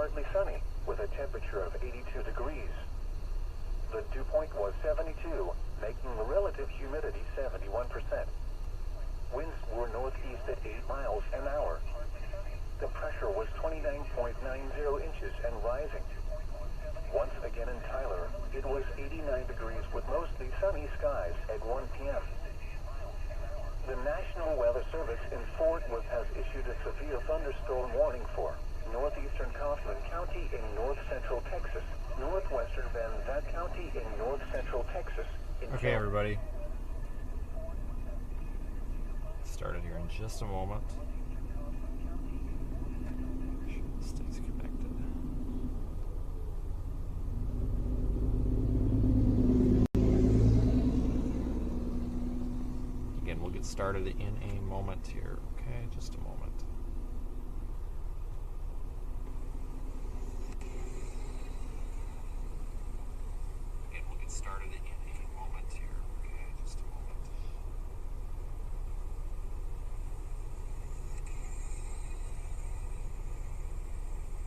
partly sunny, with a temperature of 82 degrees. The dew point was 72, making the relative humidity 71%. Winds were northeast at 8 miles an hour. The pressure was 29.90 inches and rising. Once again in Tyler, it was 89 degrees with mostly sunny skies at 1 p.m. The National Weather Service in Fort Worth has issued a severe thunderstorm warning for northeastern Kaufman County in north-central Texas, northwestern Van Zandt County in north-central Texas. Okay, everybody. Started here in just a moment. Make sure this stays connected. Again, we'll get started in a moment here. Okay, just a moment. Started in a moment here. Okay, just a moment.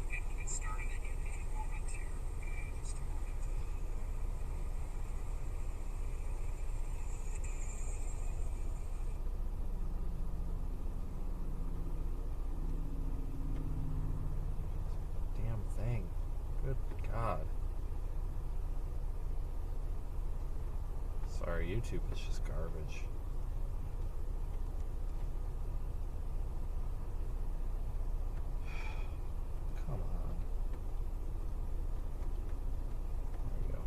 Okay, we'll get started in a moment here. Okay, just a moment. Damn thing. Good God. Sorry, YouTube is just garbage. Come on. There we go.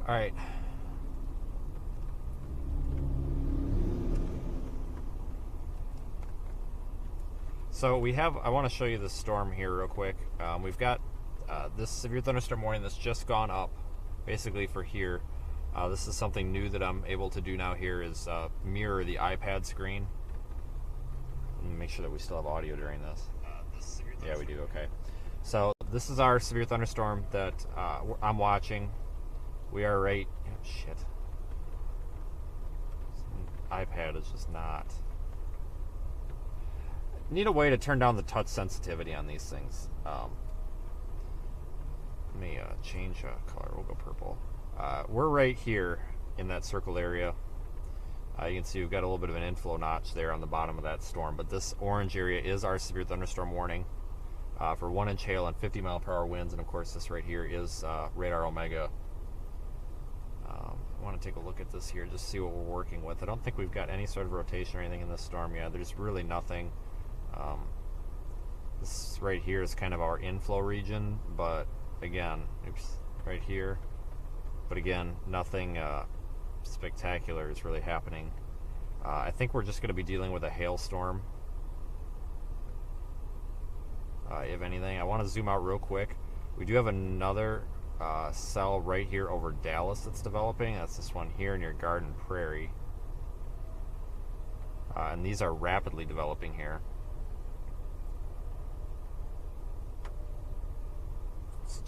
All right. So I want to show you this storm here real quick. We've got this severe thunderstorm warning that's just gone up, basically for here. This is something new that I'm able to do now here is mirror the iPad screen. Let me make sure that we still have audio during this. Yeah, we do, okay. So this is our severe thunderstorm that I'm watching. We are right, shit. iPad is just not. Need a way to turn down the touch sensitivity on these things. Let me change color, we'll go purple. We're right here in that circled area. You can see we've got a little bit of an inflow notch there on the bottom of that storm, but this orange area is our severe thunderstorm warning for 1-inch hail and 50-mile-per-hour winds, and of course this right here is radar Omega. I want to take a look at this here, just see what we're working with. I don't think we've got any sort of rotation or anything in this storm yet. There's really nothing. This right here is kind of our inflow region, but again, oops, right here. But again, nothing spectacular is really happening. I think we're just going to be dealing with a hailstorm. If anything, I want to zoom out real quick. We do have another cell right here over Dallas that's developing. That's this one here near Garden Prairie. And these are rapidly developing here.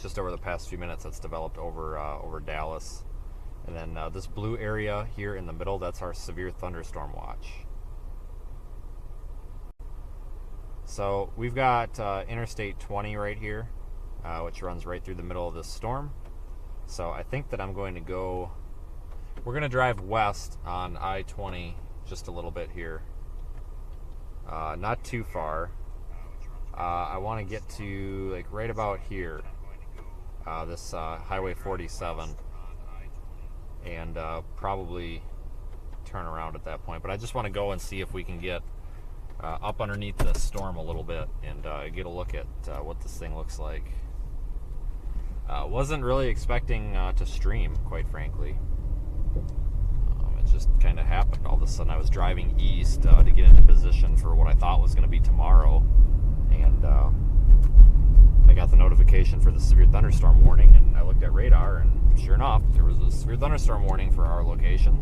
Just over the past few minutes that's developed over Dallas. And then this blue area here in the middle, that's our severe thunderstorm watch. So we've got Interstate 20 right here, which runs right through the middle of this storm. So I think that I'm going to go, we're going to drive west on I-20 just a little bit here. Not too far. I want to get to like right about here. This Highway 47, and probably turn around at that point. But I just want to go and see if we can get up underneath the storm a little bit and get a look at what this thing looks like. Wasn't really expecting to stream, quite frankly. It just kind of happened. All of a sudden I was driving east to get into position for what I thought was going to be tomorrow, and I got the notification for the severe thunderstorm warning, and I looked at radar, and sure enough, there was a severe thunderstorm warning for our location.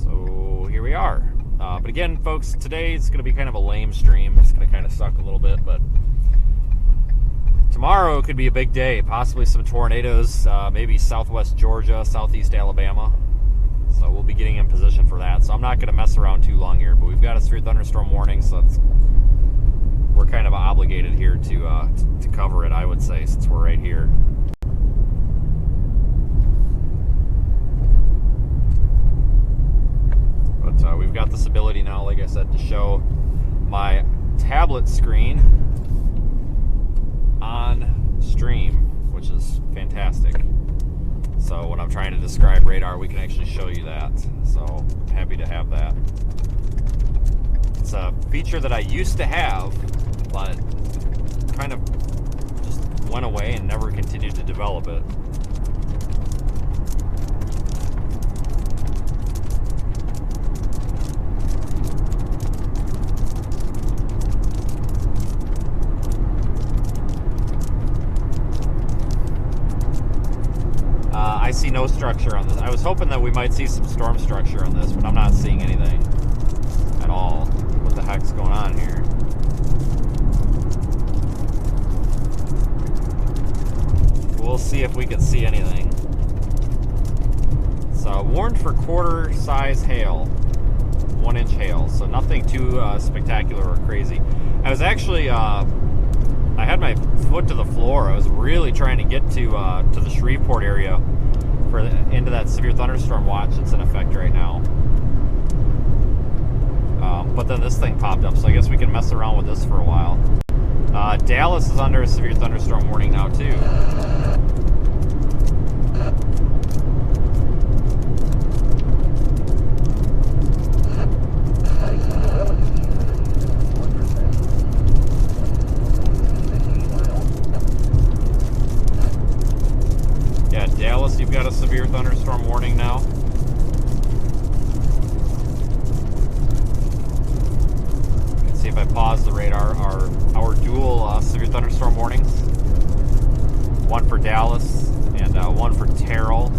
So here we are. But again, folks, today it's going to be kind of a lame stream. It's going to kind of suck a little bit, but tomorrow could be a big day. Possibly some tornadoes, maybe southwest Georgia, southeast Alabama. So we'll be getting in position for that. So I'm not going to mess around too long here, but we've got a severe thunderstorm warning, so we're kind of obligated here to cover it, I would say, since we're right here. But we've got this ability now, like I said, to show my tablet screen on stream, which is fantastic. So when I'm trying to describe radar, we can actually show you that. So happy to have that. It's a feature that I used to have, but kind of just went away and never continued to develop it. I see no structure on this. I was hoping that we might see some storm structure on this, but I'm not seeing anything at all. What the heck's going on here? We'll see if we can see anything. So, warned for quarter-size hail. 1-inch hail. So nothing too spectacular or crazy. I was actually... I had my foot to the floor. I was really trying to get to the Shreveport area into that severe thunderstorm watch that's in effect right now. But then this thing popped up, so I guess we can mess around with this for a while. Dallas is under a severe thunderstorm warning now too. Dallas, you've got a severe thunderstorm warning now. You can see if I pause the radar, our dual severe thunderstorm warnings. One for Dallas and one for Terrell.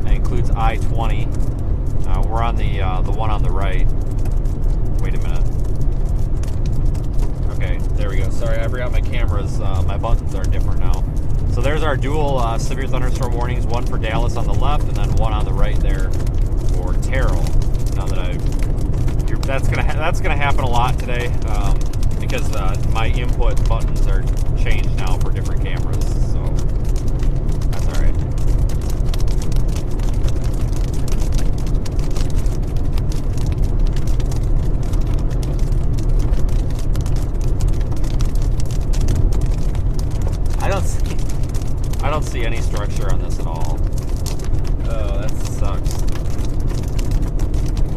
That includes I-20. We're on the one on the right. Wait a minute. Okay, there we go. Sorry, I forgot my cameras. My buttons are different now. So there's our dual severe thunderstorm warnings, one for Dallas on the left and then one on the right there for Terrell. Now that that's gonna happen a lot today because my input buttons are changed now for different cameras. So that's all right. I don't see any structure on this at all. Oh, that sucks.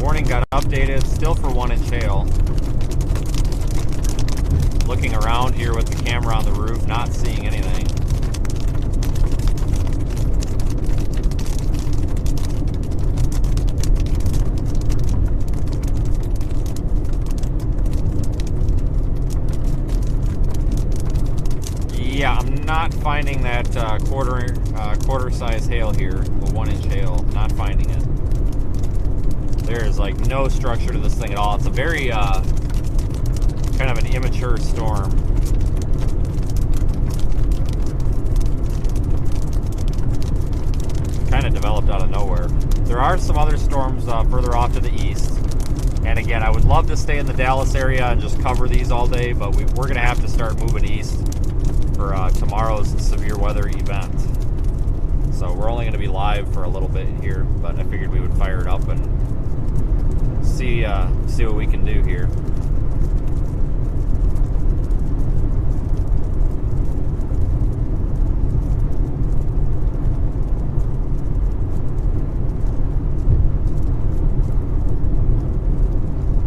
Warning got updated, still for 1-inch hail. Looking around here with the camera on the roof, not seeing anything. Yeah, I'm not finding that quarter size hail here, the 1-inch hail. Not finding it. There is like no structure to this thing at all. It's a very kind of an immature storm. Kind of developed out of nowhere. There are some other storms further off to the east. And again, I would love to stay in the Dallas area and just cover these all day, but we're going to have to start moving east for tomorrow's severe weather event. So we're only going to be live for a little bit here, but I figured we would fire it up and see what we can do here.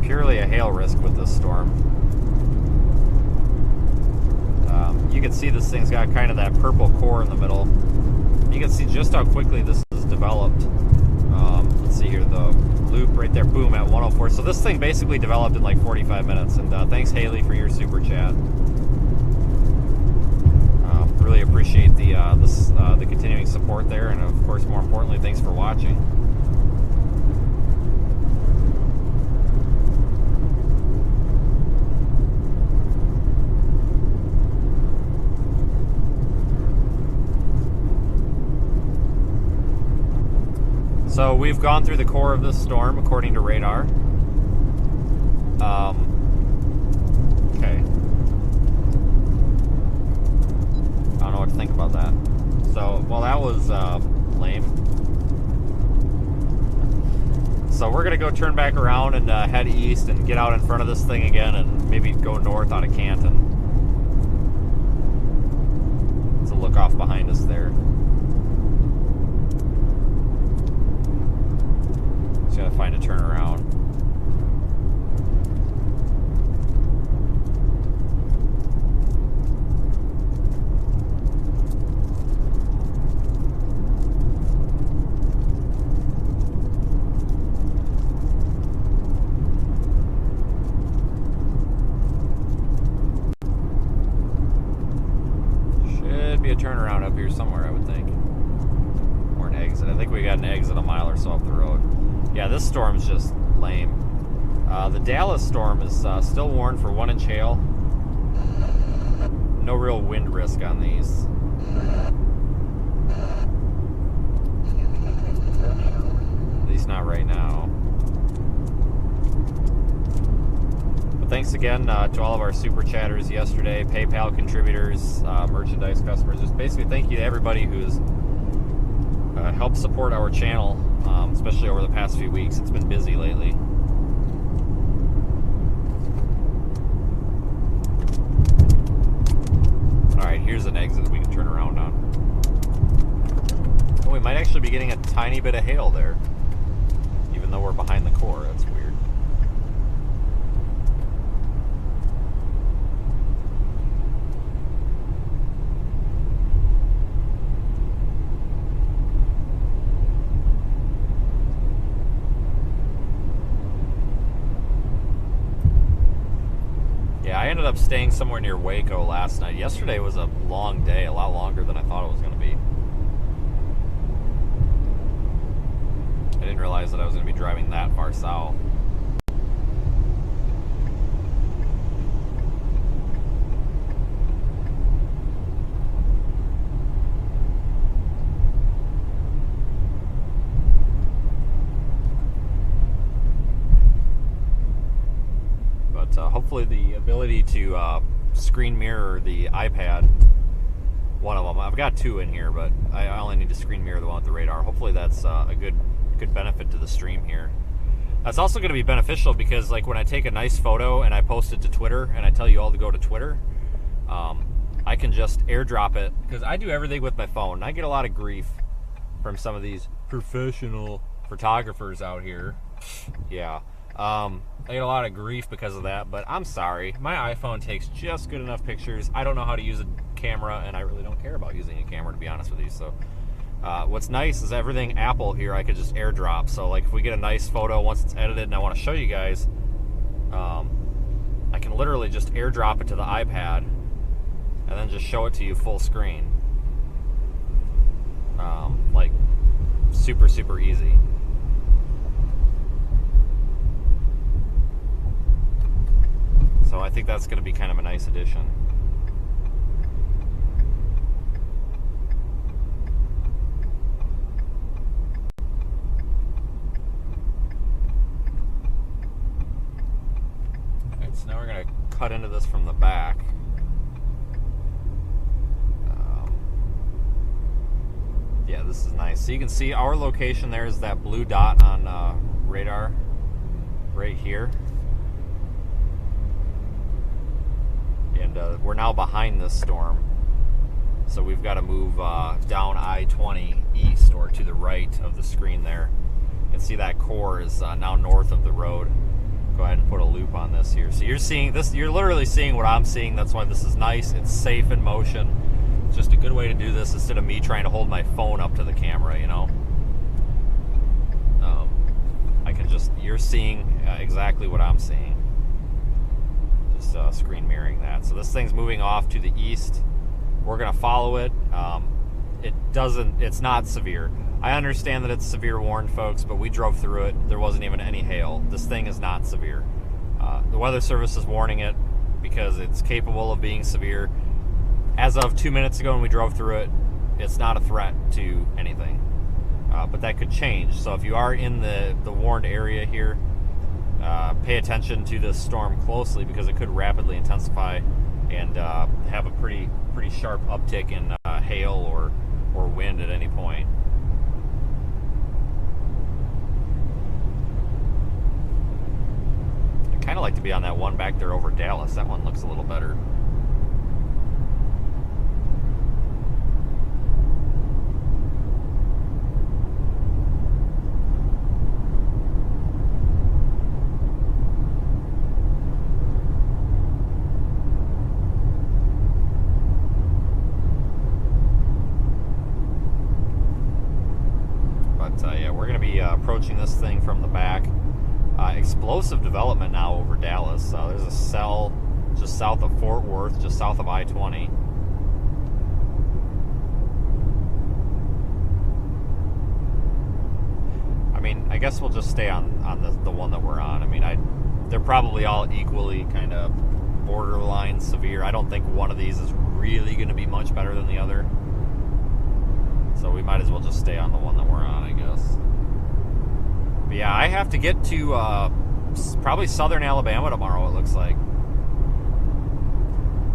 Purely a hail risk with this storm. You can see this thing's got kind of that purple core in the middle. You can see just how quickly this is developed. Let's see here, the loop right there, boom, at 104. So this thing basically developed in like 45 minutes. And thanks, Haley, for your super chat. Really appreciate the continuing support there, and of course, more importantly, thanks for watching. So we've gone through the core of this storm according to radar. Okay. I don't know what to think about that. So, well, that was lame. So we're gonna go turn back around and head east and get out in front of this thing again and maybe go north out of Canton. It's a look off behind us there. Just gotta find a turnaround. Be a turnaround up here somewhere, I would think, or an exit. I think we got an exit a mile or so up the road. Yeah, this storm's just lame. The Dallas storm is still warned for 1 inch hail. No real wind risk on these. At least not right now. But thanks again to all of our super chatters yesterday, PayPal contributors, merchandise customers. Just basically thank you to everybody who's helped support our channel, especially over the past few weeks. It's been busy lately. Alright, here's an exit that we can turn around on. Oh, we might actually be getting a tiny bit of hail there, even though we're behind the core. That's weird. I ended up staying somewhere near Waco last night. Yesterday was a long day, a lot longer than I thought it was going to be. I didn't realize that I was going to be driving that far south. Hopefully the ability to screen mirror the iPad, one of them. I've got two in here, but I only need to screen mirror the one with the radar. Hopefully that's a good benefit to the stream here. That's also going to be beneficial because, like, when I take a nice photo and I post it to Twitter and I tell you all to go to Twitter, I can just airdrop it, because I do everything with my phone. I get a lot of grief from some of these professional photographers out here. Yeah. I get a lot of grief because of that, but I'm sorry. My iPhone takes just good enough pictures. I don't know how to use a camera, and I really don't care about using a camera, to be honest with you. So what's nice is everything Apple here I could just airdrop. So, like, if we get a nice photo once it's edited and I want to show you guys, I can literally just airdrop it to the iPad and then just show it to you full screen. Like, super, super easy. So I think that's going to be kind of a nice addition. Alright, so now we're going to cut into this from the back. Yeah, this is nice. So you can see our location there is that blue dot on radar right here. And we're now behind this storm, so we've got to move down I-20 east, or to the right of the screen there. You can see that core is now north of the road. Go ahead and put a loop on this here. So you're seeing this, you're literally seeing what I'm seeing. That's why this is nice. It's safe in motion. It's just a good way to do this instead of me trying to hold my phone up to the camera, you know. I can just, you're seeing exactly what I'm seing. Screen mirroring that. So this thing's moving off to the east. We're gonna follow it. It's not severe. I understand that it's severe warned, folks, but we drove through it. There wasn't even any hail. This thing is not severe. The Weather Service is warning it because it's capable of being severe. As of 2 minutes ago when we drove through it, it's not a threat to anything. but that could change. So if you are in the warned area here, pay attention to this storm closely, because it could rapidly intensify and have a pretty sharp uptick in hail or wind at any point. I'd kind of like to be on that one back there over Dallas. That one looks a little better. Yeah, we're going to be approaching this thing from the back. Explosive development now over Dallas. There's a cell just south of Fort Worth, just south of I-20. I mean, I guess we'll just stay on the one that we're on. I mean, they're probably all equally kind of borderline severe. I don't think one of these is really going to be much better than the other. So we might as well just stay on the one that we're on, I guess. But yeah, I have to get to probably southern Alabama tomorrow, it looks like.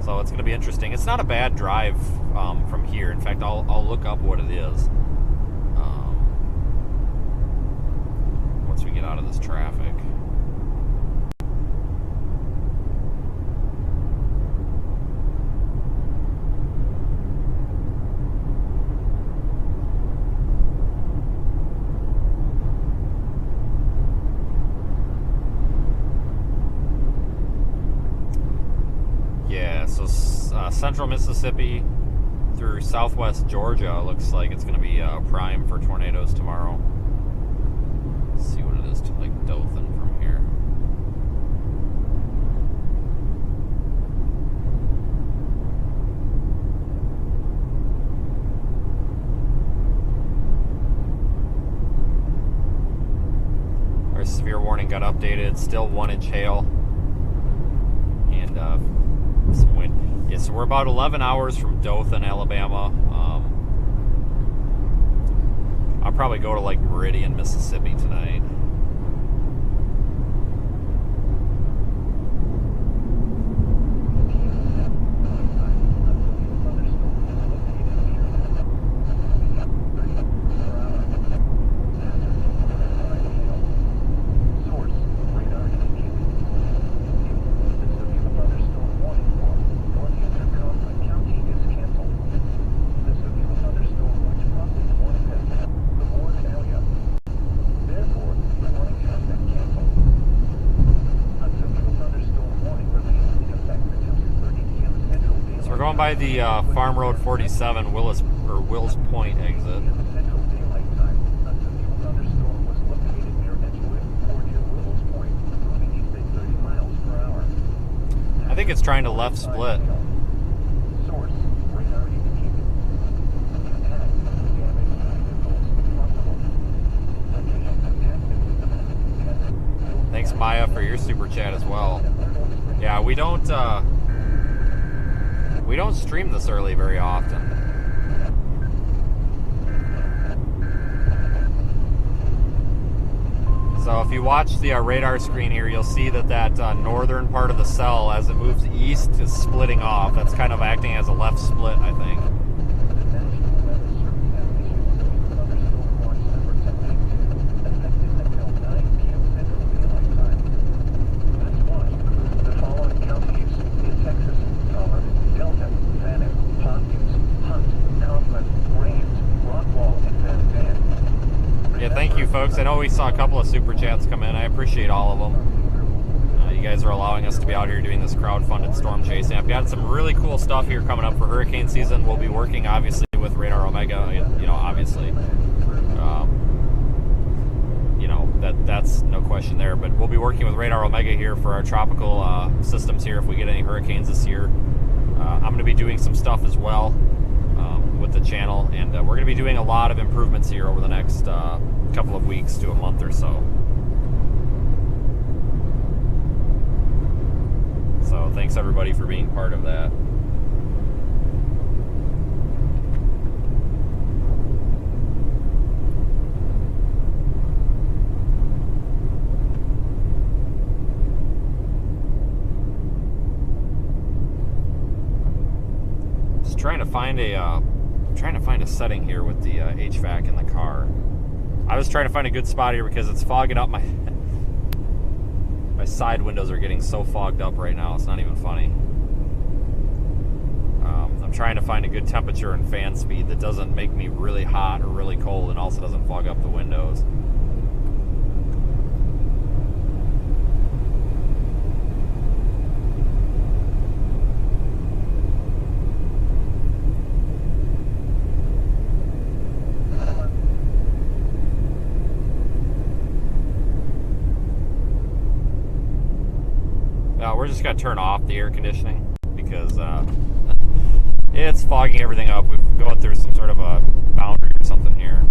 So it's going to be interesting. It's not a bad drive from here. In fact, I'll look up what it is once we get out of this traffic. Central Mississippi through southwest Georgia looks like it's going to be prime for tornadoes tomorrow. Let's see what it is to like Dothan from here. Our severe warning got updated. Still 1-inch hail and some wind. Yeah, so we're about 11 hours from Dothan, Alabama. I'll probably go to like Meridian, Mississippi tonight. By the Farm Road 47 Wills Point exit. I think it's trying to left split. Thanks, Maya, for your super chat as well. Yeah, we don't stream this early very often. So if you watch the radar screen here, you'll see that northern part of the cell, as it moves east, is splitting off. That's kind of acting as a left split, I think. Folks, I know we saw a couple of super chats come in. I appreciate all of them. You guys are allowing us to be out here doing this crowd-funded storm chasing. I've got some really cool stuff here coming up for hurricane season. We'll be working, obviously, with Radar Omega. You know, obviously, you know, that's no question there. But we'll be working with Radar Omega here for our tropical systems here if we get any hurricanes this year. I'm going to be doing some stuff as well with the channel, and we're going to be doing a lot of improvements here over the next couple of weeks to a month or so. So thanks everybody for being part of that. trying to find a setting here with the HVAC in the car. I was trying to find a good spot here because it's fogging up my my side windows are getting so fogged up right now. It's not even funny. I'm trying to find a good temperature and fan speed that doesn't make me really hot or really cold and also doesn't fog up the windows. We're just going to turn off the air conditioning because it's fogging everything up. We're going through some sort of a boundary or something here.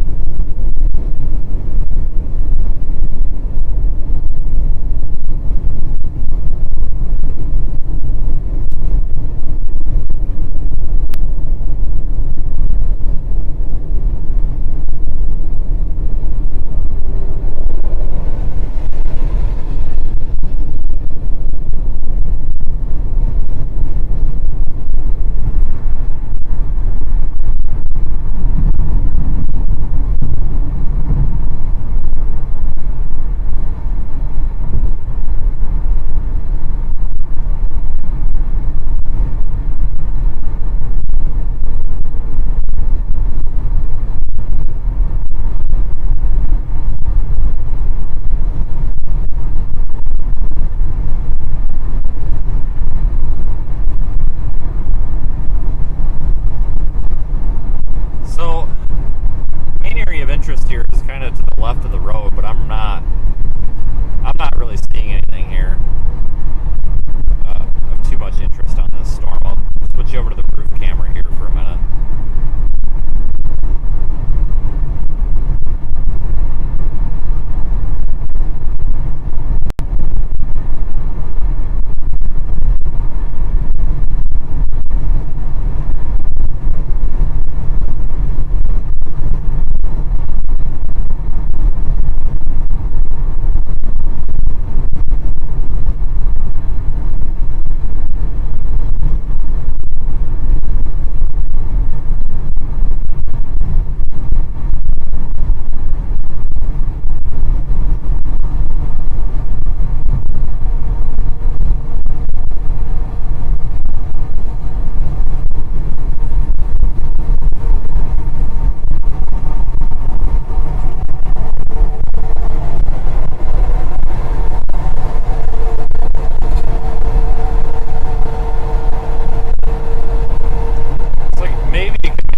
Interest here is kind of to the left of the road, but I'm not really seeing anything here of too much interest on this storm. I'll switch over to the roof camera here for a minute.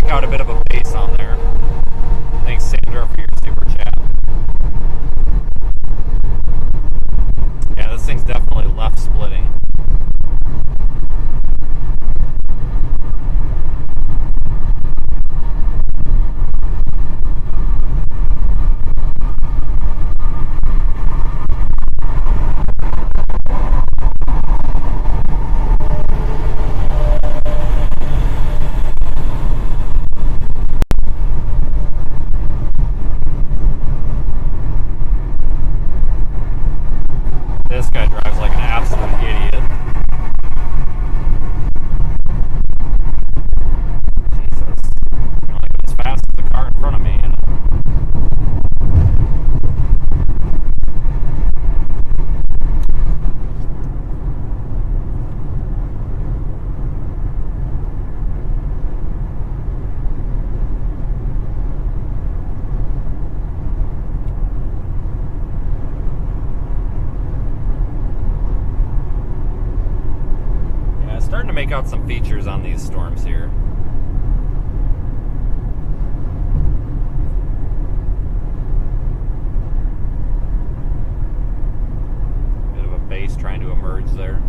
Out a bit of a base on there. Thanks, Sandra, for your super chat. Yeah, this thing's definitely left splitting. This guy drives like an absolute idiot. Jesus. I'm not even as fast as the car in front of me, you know? Starting to make out some features on these storms here. Bit of a base trying to emerge there.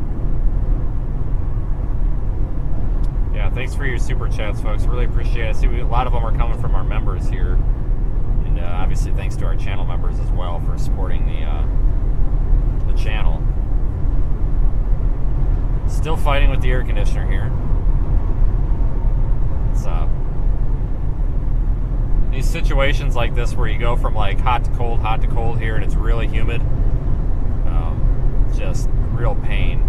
Yeah, thanks for your super chats, folks. Really appreciate it. I see a lot of them are coming from our members here. And obviously thanks to our channel members as well for supporting the channel. Still fighting with the air conditioner here. It's these situations like this where you go from like hot to cold here, and it's really humid. Just real pain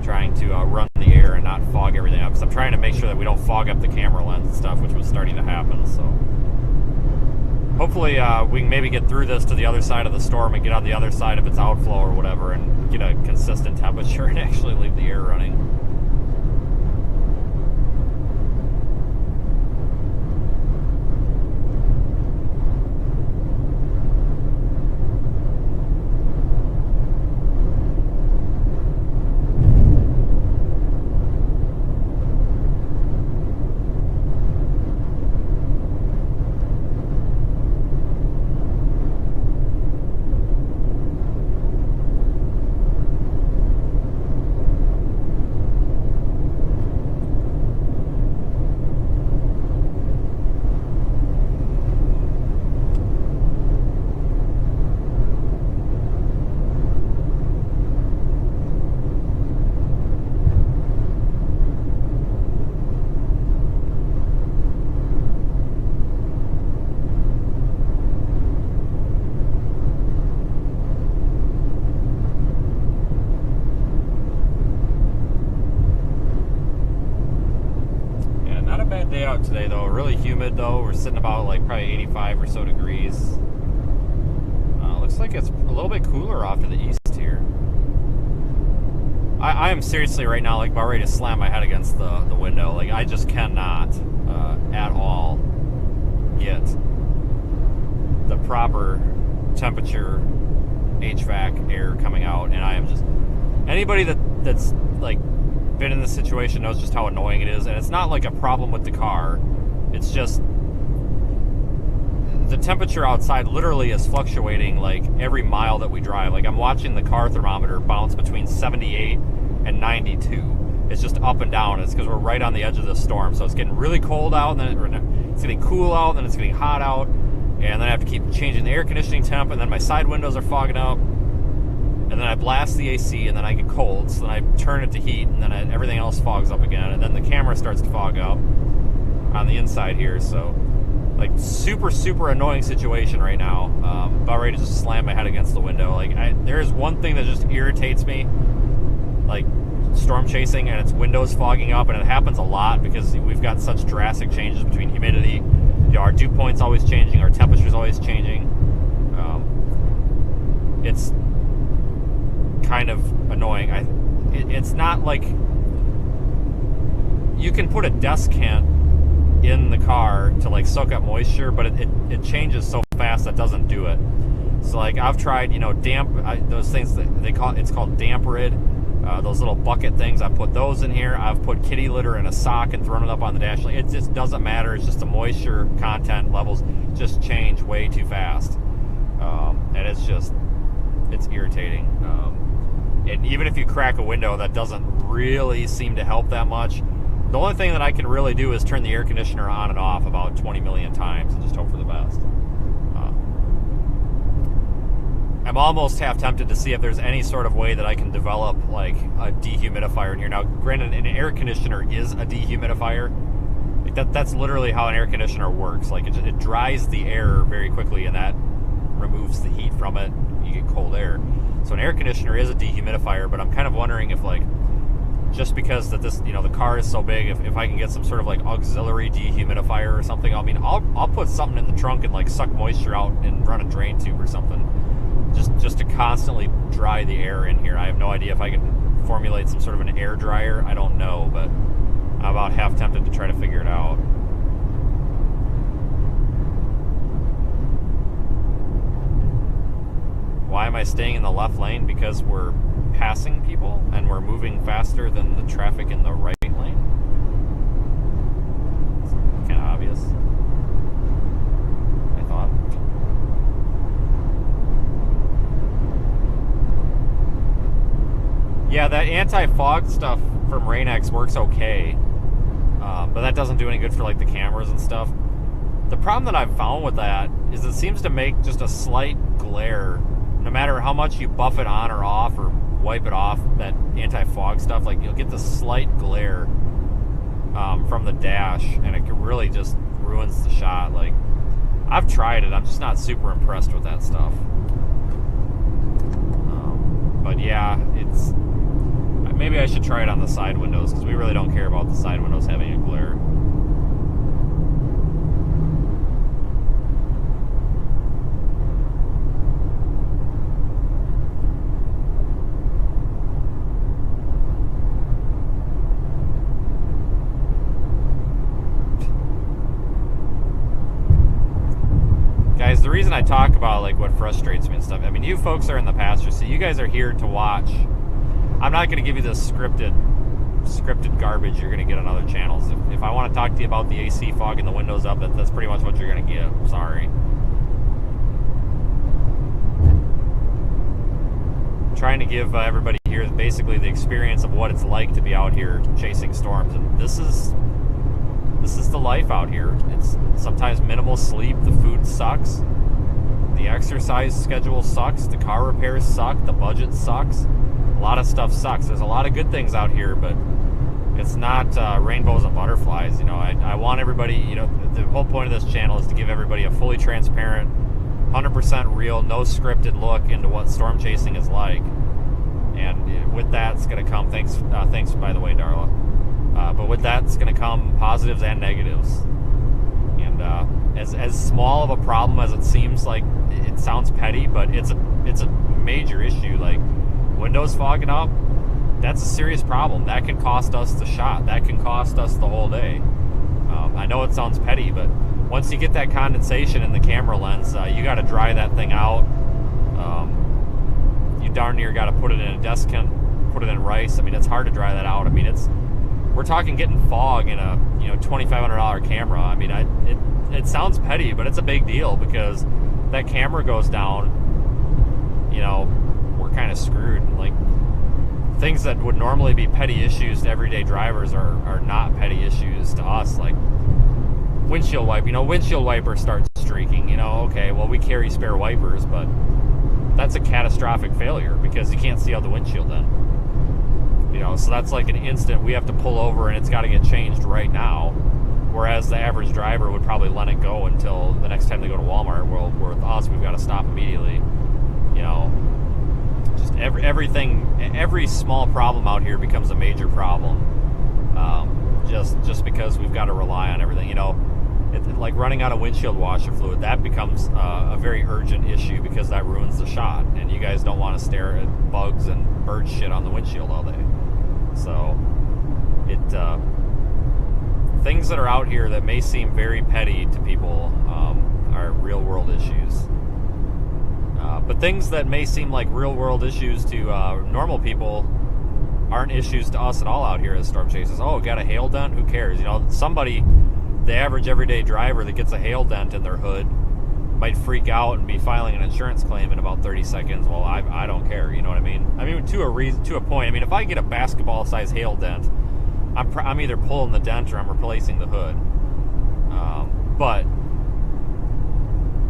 trying to run the air and not fog everything up. So I'm trying to make sure that we don't fog up the camera lens and stuff, which was starting to happen. So hopefully we can maybe get through this to the other side of the storm and get on the other side of its outflow or whatever and get a consistent temperature and actually leave the air running. Day out today though, really humid though. We're sitting about like probably 85 or so degrees. Looks like it's a little bit cooler off to the east here. I am seriously right now like about ready to slam my head against the window. Like I just cannot at all get the proper temperature HVAC air coming out, and I am just, anybody that's like been in this situation knows just how annoying it is. And it's not like a problem with the car, it's just the temperature outside literally is fluctuating like every mile that we drive. Like I'm watching the car thermometer bounce between 78 and 92. It's just up and down. It's because we're right on the edge of the storm, so it's getting really cold out, and then it's getting cool out, and then it's getting hot out, and then I have to keep changing the air conditioning temp, and then my side windows are fogging up. And then I blast the AC, and then I get cold, so then I turn it to heat, and then everything else fogs up again, and then the camera starts to fog up on the inside here. So, like, super, super annoying situation right now. About ready to just slam my head against the window. Like, there is one thing that just irritates me, like storm chasing, and it's windows fogging up, and it happens a lot because we've got such drastic changes between humidity. You know, our dew point's always changing, our temperature's always changing. It's kind of annoying. It's not like you can put a descant in the car to like soak up moisture, but it changes so fast that doesn't do it. So like I've tried, you know, those things that it's called damp rid, those little bucket things. I put those in here. I've put kitty litter in a sock and thrown it up on the dash. It just doesn't matter. It's just the moisture content levels just change way too fast, and it's irritating. And even if you crack a window, that doesn't really seem to help that much. The only thing that I can really do is turn the air conditioner on and off about 20 million times and just hope for the best. I'm almost half tempted to see if there's any sort of way that I can develop like a dehumidifier in here. Now, granted, an air conditioner is a dehumidifier. Like that's literally how an air conditioner works. Like it dries the air very quickly, and that removes the heat from it. You get cold air. So an air conditioner is a dehumidifier, but I'm kind of wondering if like, just because that this, you know, the car is so big, if I can get some sort of like auxiliary dehumidifier or something. I mean, I'll put something in the trunk and like suck moisture out and run a drain tube or something, just to constantly dry the air in here. I have no idea if I can formulate some sort of an air dryer. I don't know, but I'm about half tempted to try to figure it out. Why am I staying in the left lane? Because we're passing people and we're moving faster than the traffic in the right lane. It's kind of obvious, I thought. Yeah, that anti-fog stuff from Rain-X works okay, but that doesn't do any good for like the cameras and stuff. The problem that I've found with that is it seems to make just a slight glare. No matter how much you buff it on or off or wipe it off, that anti-fog stuff, like you'll get the slight glare from the dash, and it really just ruins the shot. Like, I've tried it, I'm just not super impressed with that stuff. But yeah, maybe I should try it on the side windows, because we really don't care about the side windows having a glare. Guys, the reason I talk about like what frustrates me and stuff, I mean, you folks are in the pasture, so you guys are here to watch. I'm not going to give you this scripted garbage you're going to get on other channels. If I want to talk to you about the AC fogging the windows up, that's pretty much what you're going to get. Sorry. I'm trying to give everybody here basically the experience of what it's like to be out here chasing storms, and this is the life out here. It's sometimes minimal sleep, the food sucks, the exercise schedule sucks, the car repairs suck, the budget sucks. A lot of stuff sucks. There's a lot of good things out here, but it's not rainbows and butterflies. You know, I want everybody, you know, the whole point of this channel is to give everybody a fully transparent, 100% real, no scripted look into what storm chasing is like. And with that, it's going to come, thanks by the way, Darla. But with that, it's going to come positives and negatives. And as small of a problem as it seems, like it sounds petty, but it's a major issue. Like windows fogging up, that's a serious problem. That can cost us the shot. That can cost us the whole day. I know it sounds petty, but once you get that condensation in the camera lens, you got to dry that thing out. You darn near got to put it in a desiccant, put it in rice. I mean, it's hard to dry that out. I mean, we're talking getting fog in a $2,500 camera. I mean, it sounds petty, but it's a big deal, because that camera goes down, you know, we're kind of screwed. Like things that would normally be petty issues to everyday drivers are not petty issues to us. Like windshield wiper starts streaking. You know, okay, well, we carry spare wipers, but that's a catastrophic failure because you can't see out the windshield then. You know, so that's like an instant we have to pull over and it's got to get changed right now. Whereas the average driver would probably let it go until the next time they go to Walmart. Well, with us, we've got to stop immediately. You know, just every small problem out here becomes a major problem. Just because we've got to rely on everything. You know, like running out of windshield washer fluid, that becomes a very urgent issue because that ruins the shot. And you guys don't want to stare at bugs and bird shit on the windshield all day. So things that are out here that may seem very petty to people are real world issues. But things that may seem like real world issues to normal people aren't issues to us at all out here as storm chasers. Oh, got a hail dent? Who cares? You know, somebody, the average everyday driver that gets a hail dent in their hood might freak out and be filing an insurance claim in about 30 seconds. Well, I don't care. You know what I mean? I mean, to a point. I mean, if I get a basketball-sized hail dent, I'm either pulling the dent or I'm replacing the hood. But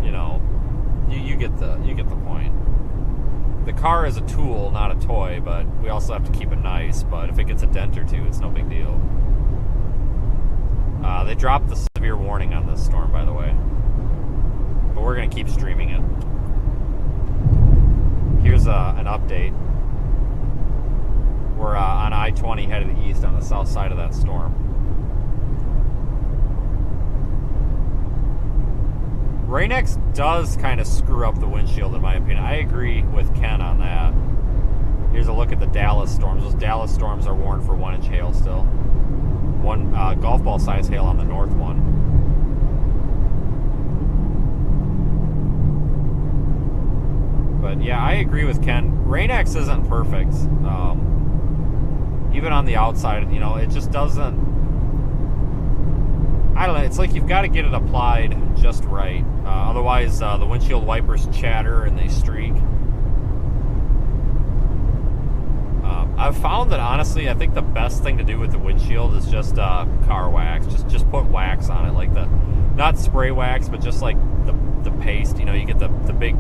you know, you get the point. The car is a tool, not a toy, but we also have to keep it nice. But if it gets a dent or two, it's no big deal. They dropped the severe warning on this storm, by the way. But we're going to keep streaming it. Here's an update. We're on I-20 headed east on the south side of that storm. Rain-X does kind of screw up the windshield, in my opinion. I agree with Ken on that. Here's a look at the Dallas storms. Those Dallas storms are warned for 1-inch hail still. One golf ball size hail on the north one. But yeah, I agree with Ken. Rain-X isn't perfect. Even on the outside, you know, it just doesn't. I don't know. It's like you've got to get it applied just right. Otherwise, the windshield wipers chatter and they streak. I've found that, honestly, I think the best thing to do with the windshield is just car wax. Just put wax on it, like not spray wax, but just like the paste. You know, you get the big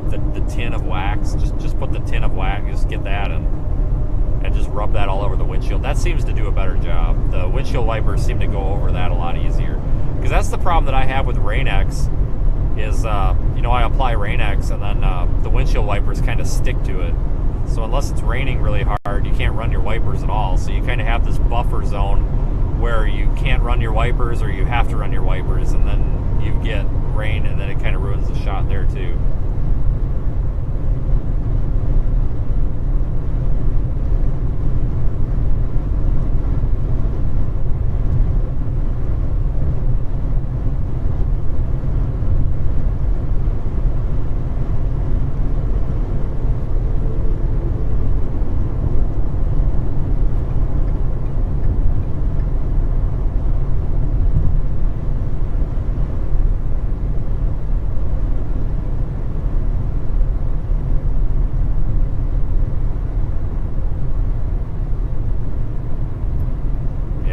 the tin of wax. Just put the tin of wax. Just get that and just rub that all over the windshield. That seems to do a better job. The windshield wipers seem to go over that a lot easier. Because that's the problem that I have with Rain-X is, you know, I apply Rain-X and then the windshield wipers kind of stick to it. So unless it's raining really hard, you can't run your wipers at all. So you kind of have this buffer zone where you can't run your wipers, or you have to run your wipers, and then you get rain, and then it kind of ruins the shot there too.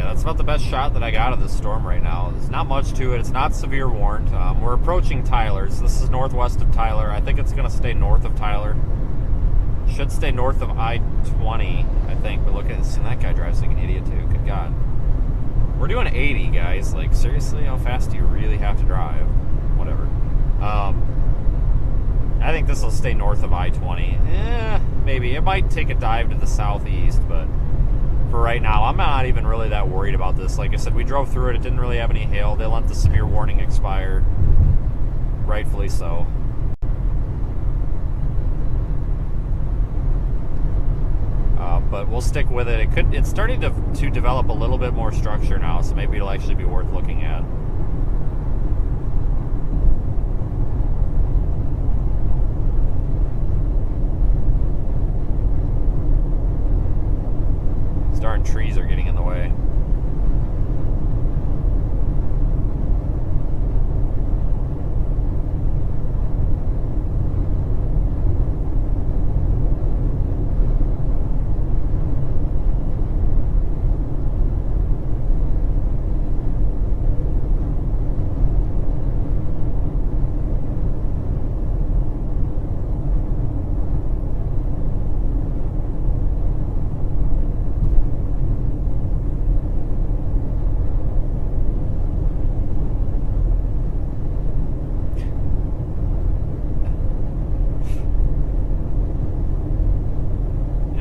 That's about the best shot that I got of this storm right now. There's not much to it. It's not severe warned. We're approaching Tyler. So this is northwest of Tyler. I think it's going to stay north of Tyler. Should stay north of I-20, I think. But look at this. That guy drives like an idiot too. Good God. We're doing 80, guys. Like, seriously? How fast do you really have to drive? Whatever. I think this will stay north of I-20. Maybe. It might take a dive to the southeast, but for right now, I'm not even really that worried about this. Like I said, we drove through it. It didn't really have any hail. They let the severe warning expire. Rightfully so. But we'll stick with it. It's starting to develop a little bit more structure now, so maybe it'll actually be worth looking at. These darn trees are getting in the way.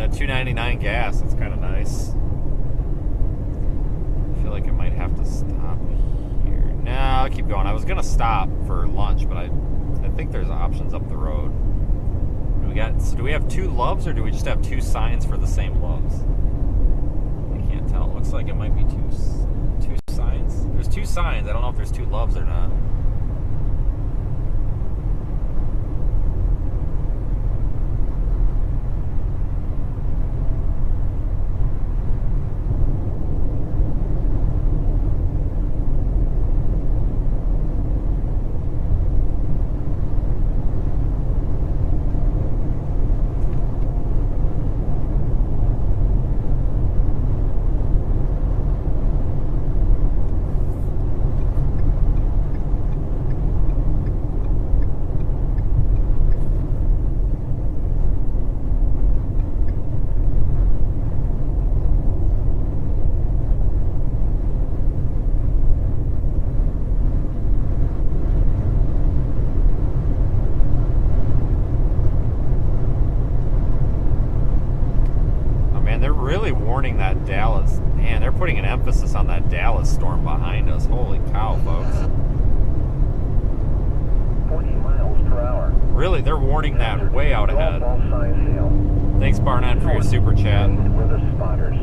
$2.99 gas. That's kind of nice. I feel like I might have to stop here. No, I'll keep going. I was gonna stop for lunch, but I think there's options up the road. Do we have two loves, or do we just have two signs for the same loves? I can't tell. It looks like it might be two signs. There's two signs. I don't know if there's two loves or not. Really warning that Dallas. Man, they're putting an emphasis on that Dallas storm behind us. Holy cow, folks. 40 miles per hour. Really, they're warning that way out ahead. Thanks, Barnett, for your super chat. Where the spotters.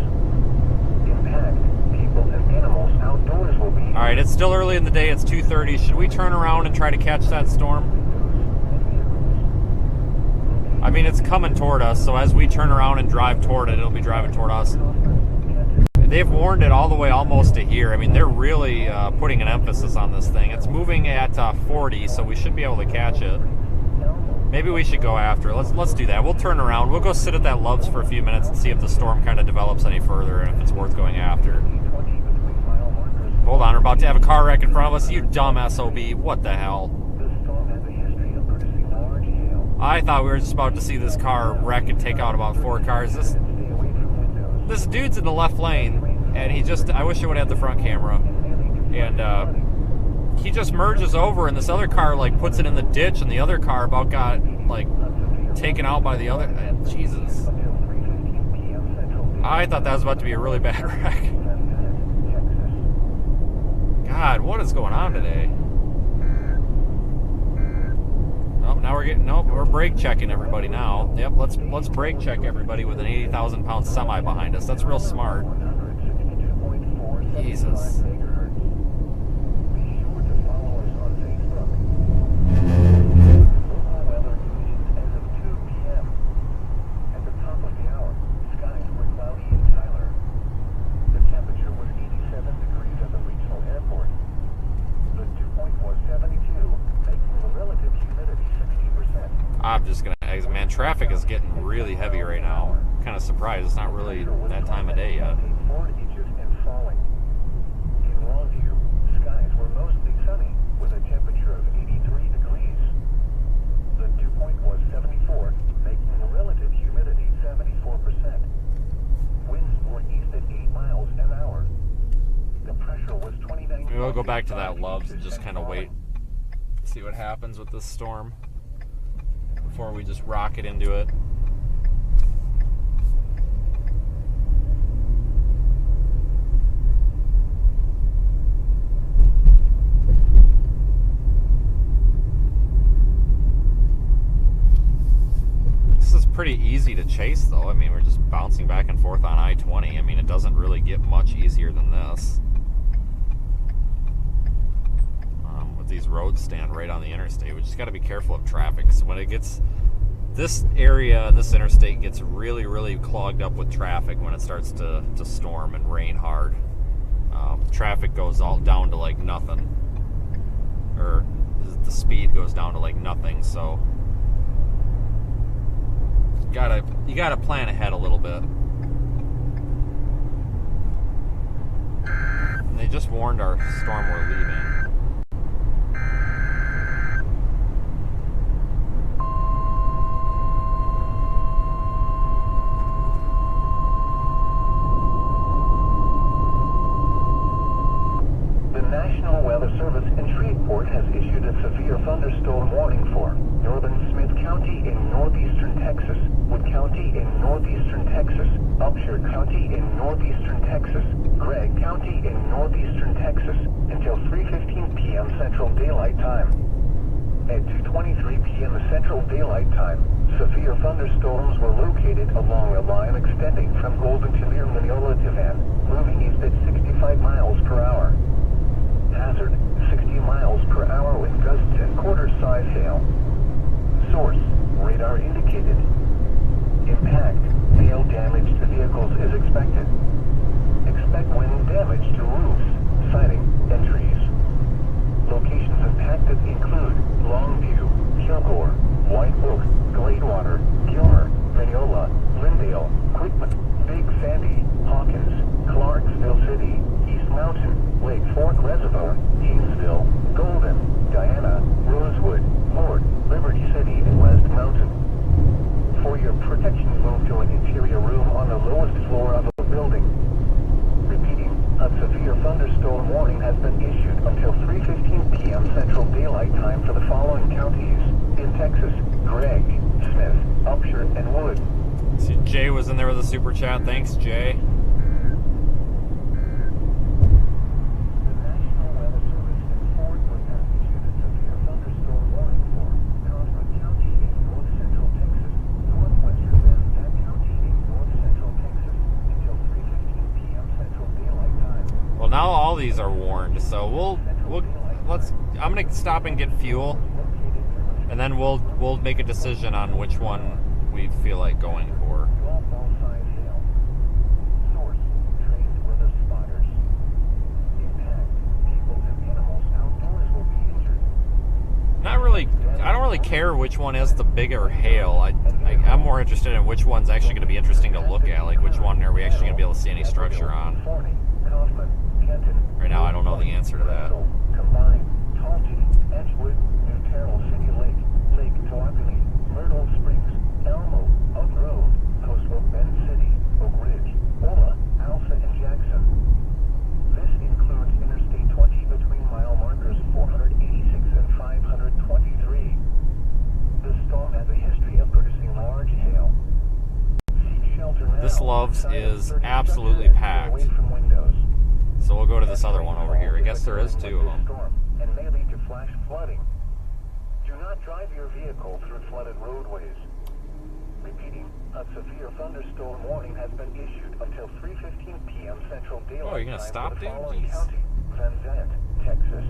Impact, people and animals outdoors will be. Alright, it's still early in the day. It's 2:30. Should we turn around and try to catch that storm? I mean, it's coming toward us, so as we turn around and drive toward it, it'll be driving toward us. They've warned it all the way almost to here. I mean, they're really putting an emphasis on this thing. It's moving at 40, so we should be able to catch it. Maybe we should go after it. Let's do that. We'll turn around. We'll go sit at that Loves for a few minutes and see if the storm kind of develops any further and if it's worth going after. Hold on, we're about to have a car wreck in front of us. You dumb SOB. What the hell? I thought we were just about to see this car wreck and take out about 4 cars. This dude's in the left lane, and I wish I would have had the front camera. And he just merges over, and this other car, like, puts it in the ditch, and the other car about got, like, taken out by the other. Jesus. I thought that was about to be a really bad wreck. God, what is going on today? Oh, now we're getting, nope, we're brake checking everybody now. Yep, let's brake check everybody with an 80,000-pound semi behind us. That's real smart. Jesus. I'm just gonna exit. Man, traffic is getting really heavy right now. Kind of surprised it's not really that time of day yet. In Longview, skies were mostly sunny with a temperature of 83 degrees. The dew point was 74, making the relative humidity 74%. Winds were east at 8 miles an hour. The pressure was 29. Maybe we'll go back to that Loves and just kind of wait, see what happens with this storm before we just rocket into it. This is pretty easy to chase though. I mean, we're just bouncing back and forth on I-20. I mean, it doesn't really get much easier than this. These roads stand right on the interstate. We just got to be careful of traffic. So when it gets, this area, this interstate gets really, really clogged up with traffic when it starts to storm and rain hard. Traffic goes all down to like nothing, or the speed goes down to like nothing. So you gotta plan ahead a little bit. And they just warned our storm we're leaving. Service in Shreveport has issued a severe thunderstorm warning for northern Smith County in northeastern Texas, Wood County in northeastern Texas, Upshur County in northeastern Texas, Gregg County in northeastern Texas until 3:15 p.m. Central Daylight Time. At 2:23 p.m. Central Daylight Time, severe thunderstorms were located along a line extending from Golden to near Mineola Divan, moving east at 65 miles per hour. Hazard, 60 miles per hour with gusts and quarter-size hail. Source, radar indicated. Impact, hail damage to vehicles is expected. Expect wind damage to roofs, siding, and trees. Locations impacted include Longview, Kilgore, White Oak, Gladewater, Gilmer, Mineola, Lindale, Quickman, Big Sandy, Hawkins, Clarksville City, East Mountain, Lake Fork Reservoir, Haynesville, Golden, Diana, Rosewood, Lord, Liberty City, and West Mountain. For your protection, move to an interior room on the lowest floor of a building. Repeating, a severe thunderstorm warning has been issued until 3:15 p.m. Central Daylight Time for the following counties in Texas: Gregg, Smith, Upshur, and Wood. See, Jay was in there with a super chat. Thanks, Jay. Now all these are warned, so I'm gonna stop and get fuel, and then we'll make a decision on which one we feel like going for. Not really. I don't really care which one has the bigger hail. I'm more interested in which one's actually going to be interesting to look at. Like which one are we actually going to be able to see any structure on? Right now, I don't know the answer to that. Combined, Talty, Edgewood, New Terrell, City Lake, Lake Tawakoni, Myrtle Springs, Elmo, Oak Grove, Coastal Bend City, Oak Ridge, Ola, Alpha, and Jackson. This includes Interstate 20 between mile markers 486 and 523. The storm has a history of producing large hail. Seek shelter now. This Loves is absolutely packed. So we'll go to this other one over here. I guess there is two of them. And may lead to flash flooding. Do not drive your vehicle through flooded roadways. Repeating, a severe thunderstorm warning has been issued until 3:15 p.m. Central Daylight Oh, you're gonna Time stop, for the dude? following Jeez. county, Van Zandt, Texas.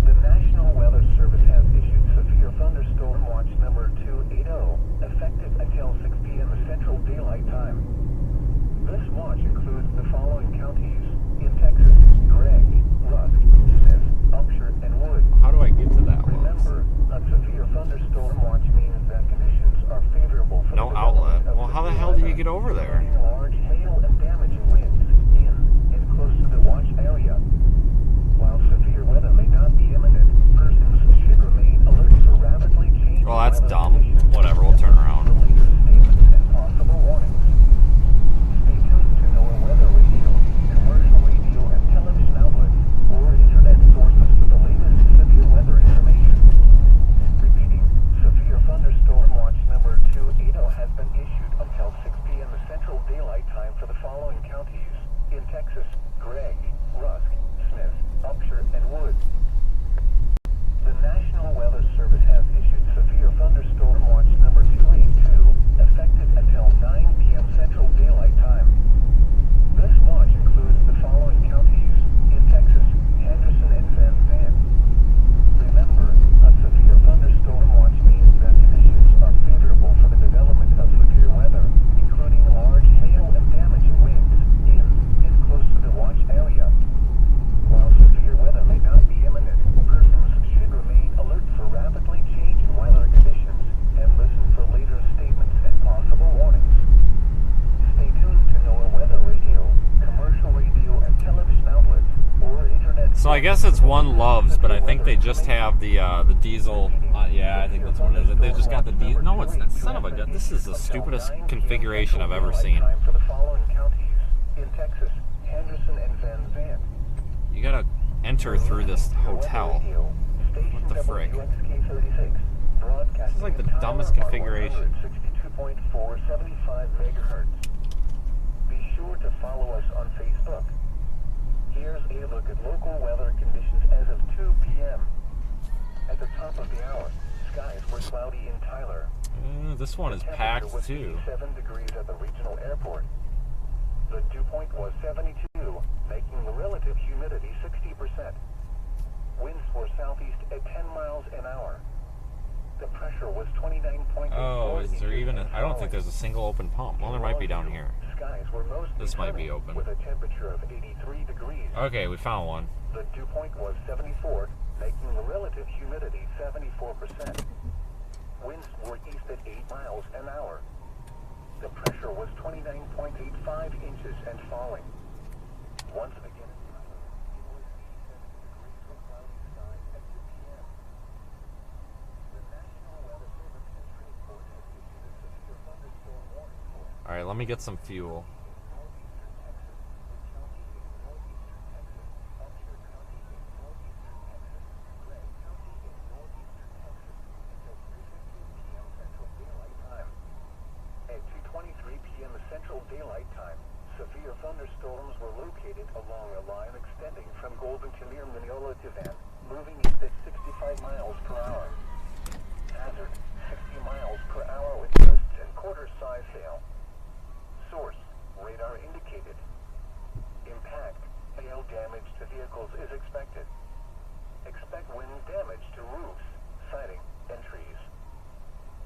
The National Weather Service has issued severe thunderstorm watch number 280, effective until 6 p.m. Central Daylight Time. This watch includes the following counties in Texas: Gregg, Rusk, Smith, Upshur, and Wood. How do I get to that one? Remember, a severe thunderstorm watch means that conditions are favorable for No the outlet. development of Well, how the severe hell do you weather, get over there? including large hail and damaging winds in and close to the watch area. While severe weather may not be imminent, persons should remain alert for rapidly changing Well, that's weather dumb. conditions Whatever, we'll and turn listen around. for later statements and possible warnings. Stay tuned to NOAA weather radio, commercial radio and television outlets, or internet sources for the latest severe weather information. Repeating, severe thunderstorm watch number 280 has been issued until 6 p.m. Central Daylight Time for the following counties in Texas: Gregg, Rusk, Smith, Upshur, and Wood. The National Weather Service has issued severe thunderstorm watch number 282, effective until 9 p.m. Central Daylight Time. This watch includes the following counties in Texas: Henderson and Van Zandt. Remember, a severe thunderstorm watch means that conditions are favorable for the development of severe weather, including large hail and damaging winds in and close to the watch area. While severe weather may not be imminent, persons should remain alert for rapidly changing weather conditions and listen for later statements and possible warnings. Stay tuned to NOAA weather radio, commercial radio and television outlets, or internet. So I guess it's One Loves, but I think they just have the diesel. Yeah, I think that's what it is. They just got the diesel. No, it's not. Son of a gun. This is the stupidest configuration I've ever seen. For the following counties in Texas: Henderson and Van Zandt. You gotta enter through this hotel. What the frick? This is like the dumbest configuration. 62.475 megahertz. Be sure to follow us on Facebook. Here's a look at local weather conditions as of 2 p.m. At the top of the hour, skies were cloudy in Tyler. This one is The packed temperature was too. 87 degrees at the regional airport. The dew point was 72, making the relative humidity 60%. Winds were southeast at 10 miles an hour. The pressure was 29.8. Oh, is there even a... I don't think there's a single open pump. Well, there might be down here. Skies were mostly This might be sunny, open. with a temperature of 83 degrees. Okay, we found one. The dew point was 74, making the relative humidity 74%. Winds were east at 8 miles an hour. The pressure was 29.85 inches and falling. Once again, Alright, let me get some fuel. Central Daylight Time, severe thunderstorms were located along a line extending from Golden to near Mineola to Van, moving east at 65 miles per hour. Hazard, 60 miles per hour with gusts and quarter-size hail. Source, radar indicated. Impact, hail damage to vehicles is expected. Expect wind damage to roofs, siding, and trees.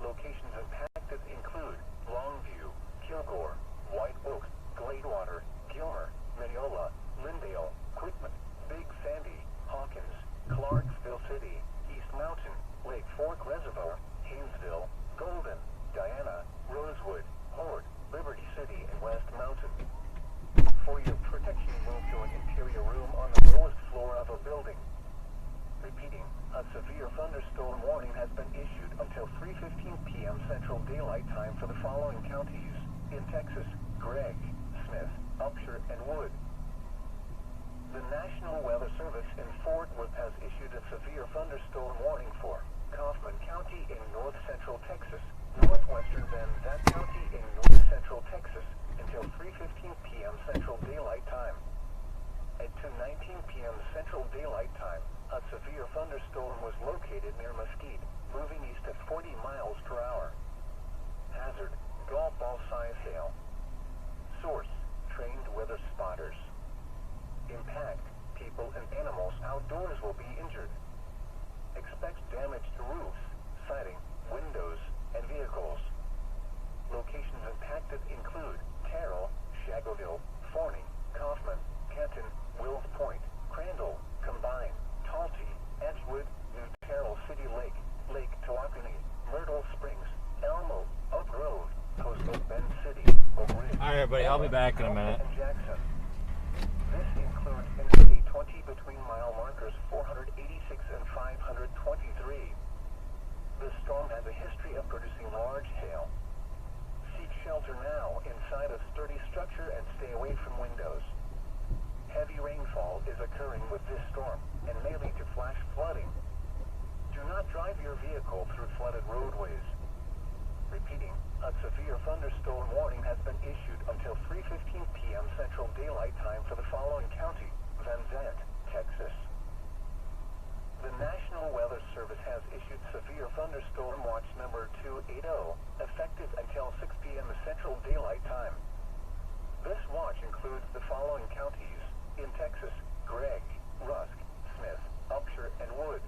Locations impacted include Longview, Kilgore, White Oak, Gladewater, Gilmer, Mineola, Lindale, Quitman, Big Sandy, Hawkins, Clarksville City, East Mountain, Lake Fork Reservoir, Haynesville, Golden, Diana, Rosewood, Horde, Liberty City, and West Mountain. For your protection, move to an interior room on the lowest floor of a building. Repeating, a severe thunderstorm warning has been issued until 3:15 p.m. Central Daylight Time for the following counties in Texas: Gregg, Smith, Upshur, and Wood. The National Weather Service in Fort Worth has issued a severe thunderstorm warning for Kaufman County in north central Texas, northwestern Van Zandt County in north central Texas, p.m. Central Daylight Time, a severe thunderstorm was located near Mesquite, moving east at 40 miles per hour. Hazard, golf ball size hail. Source, trained weather spotters. Impact, people and animals outdoors will be injured. Expect damage to roofs, siding, windows, and vehicles. Locations impacted include Carroll, Shagoville, Forney, Kaufman, Kenton, Wills Point, Crandall, Combine, Talty, Edgewood, New Carroll City Lake, Lake Tawakoni, Myrtle Springs, Elmo, Oak Grove, Coastal Bend City, Oak Ridge. All right, buddy, I'll be back in a minute. And Jackson. This includes Interstate 20 between mile markers 486 and 523. The storm has a history of producing large hail. Seek shelter now inside a sturdy structure and stay away from windows. Heavy rainfall is occurring with this storm and may lead to flash flooding. Do not drive your vehicle through flooded roadways. Repeating, a severe thunderstorm warning has been issued until 3:15 p.m. Central Daylight Time for the following county: Van Zandt, Texas. The National Weather Service has issued severe thunderstorm watch number 280, effective until 6 p.m. Central Daylight Time. This watch includes the following counties in Texas: Gregg, Rusk, Smith, Upshur, and Wood.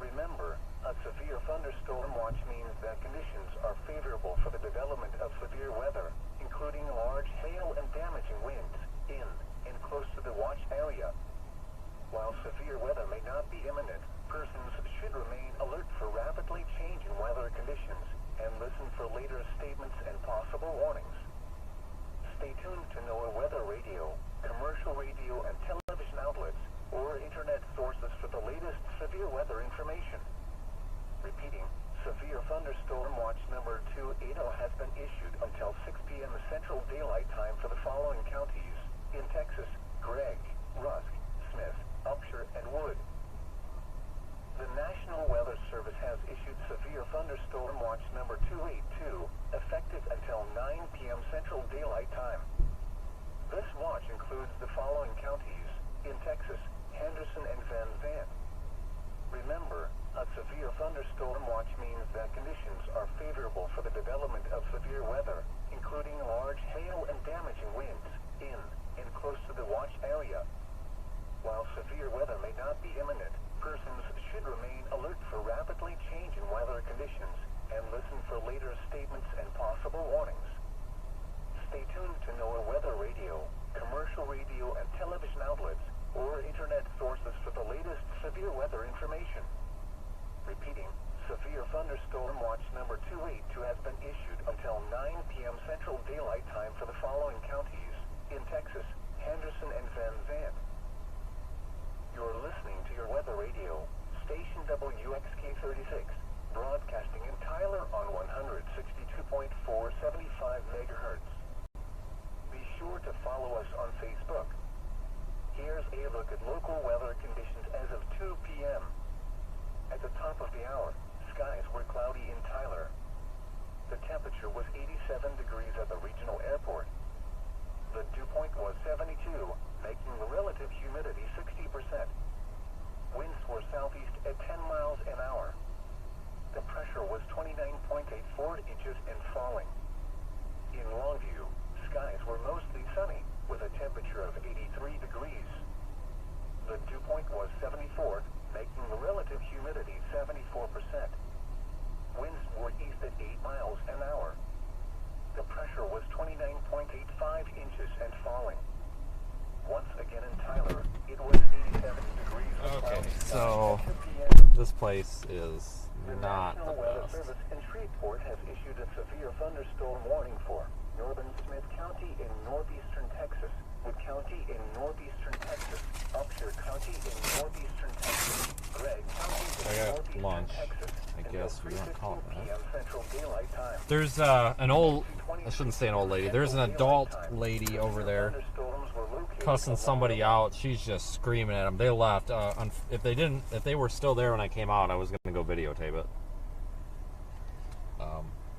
Remember, a severe thunderstorm watch means that conditions are favorable for the development of severe weather, including large hail and damaging winds, in and close to the watch area. While severe weather may not be imminent, persons should remain alert for rapidly changing weather conditions and listen for later statements and possible warnings. Stay tuned to NOAA Weather Radio, commercial radio and television outlets, or internet sources for the latest severe weather information. Repeating, severe thunderstorm watch number 280 has been issued until 6 p.m. Central Daylight Time for the following counties in Texas: Gregg, Rusk, Smith, Upshur, and Wood. The National Weather Service has issued severe thunderstorm watch number 282, effective until 9 p.m. Central Daylight Time. This watch includes the following counties in Texas: Henderson and Van Zandt. Remember, a severe thunderstorm watch means that conditions are favorable for the development of severe weather, including large hail and damaging winds, in and close to the watch area. While severe weather may not be imminent, persons should remain alert for rapidly changing weather conditions and listen for later statements and possible warnings. Stay tuned to NOAA Weather Radio, commercial radio and television outlets, or internet sources for the latest severe weather information. Repeating, severe thunderstorm watch number 282 has been issued until 9 p.m. Central Daylight Time for the following counties in Texas: Henderson and Van Zandt. You're listening to your weather radio, station WXK36, broadcasting in Tyler on 162.475 megahertz. Be sure to follow us on Facebook. Here's a look at local weather conditions as of 2 p.m. At the top of the hour, skies were cloudy in Tyler. The temperature was 87 degrees at the regional airport. The dew point was 72, making the relative humidity 60%. Winds were southeast at 10 miles an hour. The pressure was 29.84 inches and falling. In Longview, skies were mostly sunny, with a temperature of 83 degrees. The dew point was 74, making the relative humidity 74%. Winds were east at 8 miles an hour. The pressure was 29.85 inches and falling. Once again in Tyler, it was 87 degrees. Okay, so this place is not the National Weather best. Service in Shreveport has issued a severe thunderstorm warning for northern Smith County in northeastern Texas, Wood County in northeastern Texas, Upshur County in northeastern Texas, Gregg County in I got northeastern lunch, Texas, I guess we don't call it that. p.m. Central Daylight Time. There's an old, I shouldn't say an old lady, there's an adult lady over there cussing somebody out. She's just screaming at them. They left. If they were still there when I came out, I was going to go videotape it.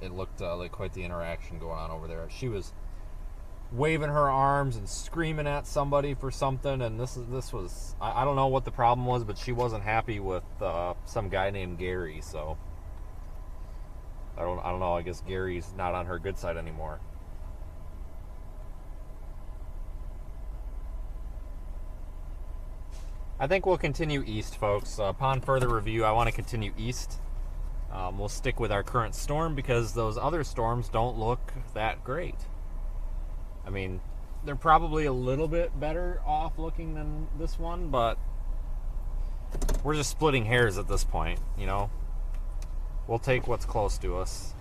It looked like quite the interaction going on over there. She was waving her arms and screaming at somebody for something, and this was I don't know what the problem was, but she wasn't happy with some guy named Gary. So I don't know. I guess Gary's not on her good side anymore. I think we'll continue east, folks. Upon further review, I want to continue east. We'll stick with our current storm because those other storms don't look that great. I mean, they're probably a little bit better off looking than this one, but we're just splitting hairs at this point, you know? We'll take what's close to us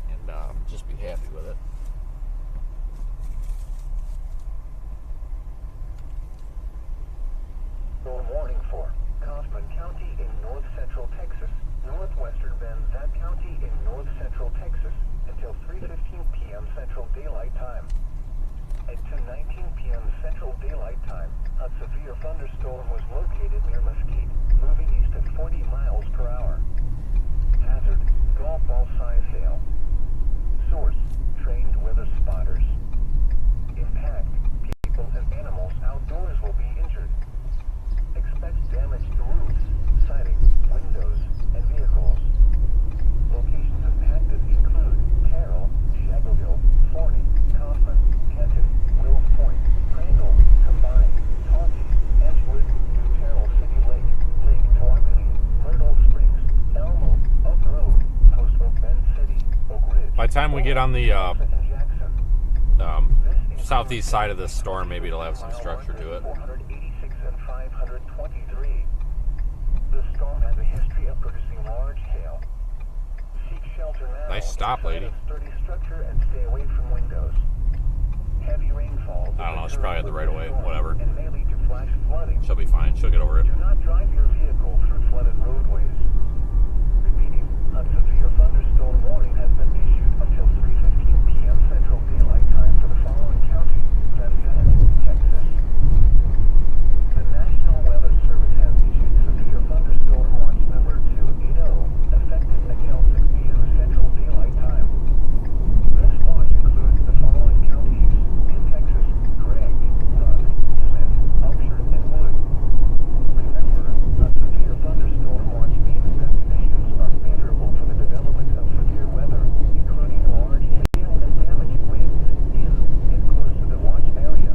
and just be happy with it. Storm warning for Kaufman County in north central Texas, northwestern Van Zandt County in north central Texas until 3:15 p.m. Central Daylight Time. At 2:19 p.m. Central Daylight Time, a severe thunderstorm was located near Mesquite, moving east at 40 miles per hour. Hazard: golf ball size hail. Source: trained weather spotters. Impact: people and animals outdoors will be injured. Expect damage to roofs, siding, windows, and vehicles. Locations impacted include Carroll, Shackville, Forney, Kaufman, Kenton, Wills Point, Crandall, Combined, Tulsi, Edgewood, New Terrell City Lake, Lake Tawakoni, Myrtle Springs, Elmo, Oak Road, Post Oak Bend City, Oak Ridge. By the time we get on the Jackson. southeast side of this storm, maybe it'll have some structure to it. 486 and 523. The storm has a history of producing large hail. Seek shelter now. Nice stop, lady. Sturdy structure and stay away from windows. Heavy rainfall. I don't know, she probably had the right of way, whatever. And may lead to flash flooding. She'll be fine. She'll get over it. Do not drive your vehicle through flooded roadways. Repeating, a severe thunderstorm warning has been issued until 3:15 p.m. Central Daylight Time for the following county: Van Zandt, Texas. The National Weather Service has issued severe thunderstorm watch number 280, effective until 6 p.m. Central Daylight Time. This watch includes the following counties in Texas: Gregg, Rusk, Smith, Upshur, and Wood. Remember, a severe thunderstorm watch means that conditions are favorable for the development of severe weather, including large hail and damaged winds in and close to the watch area.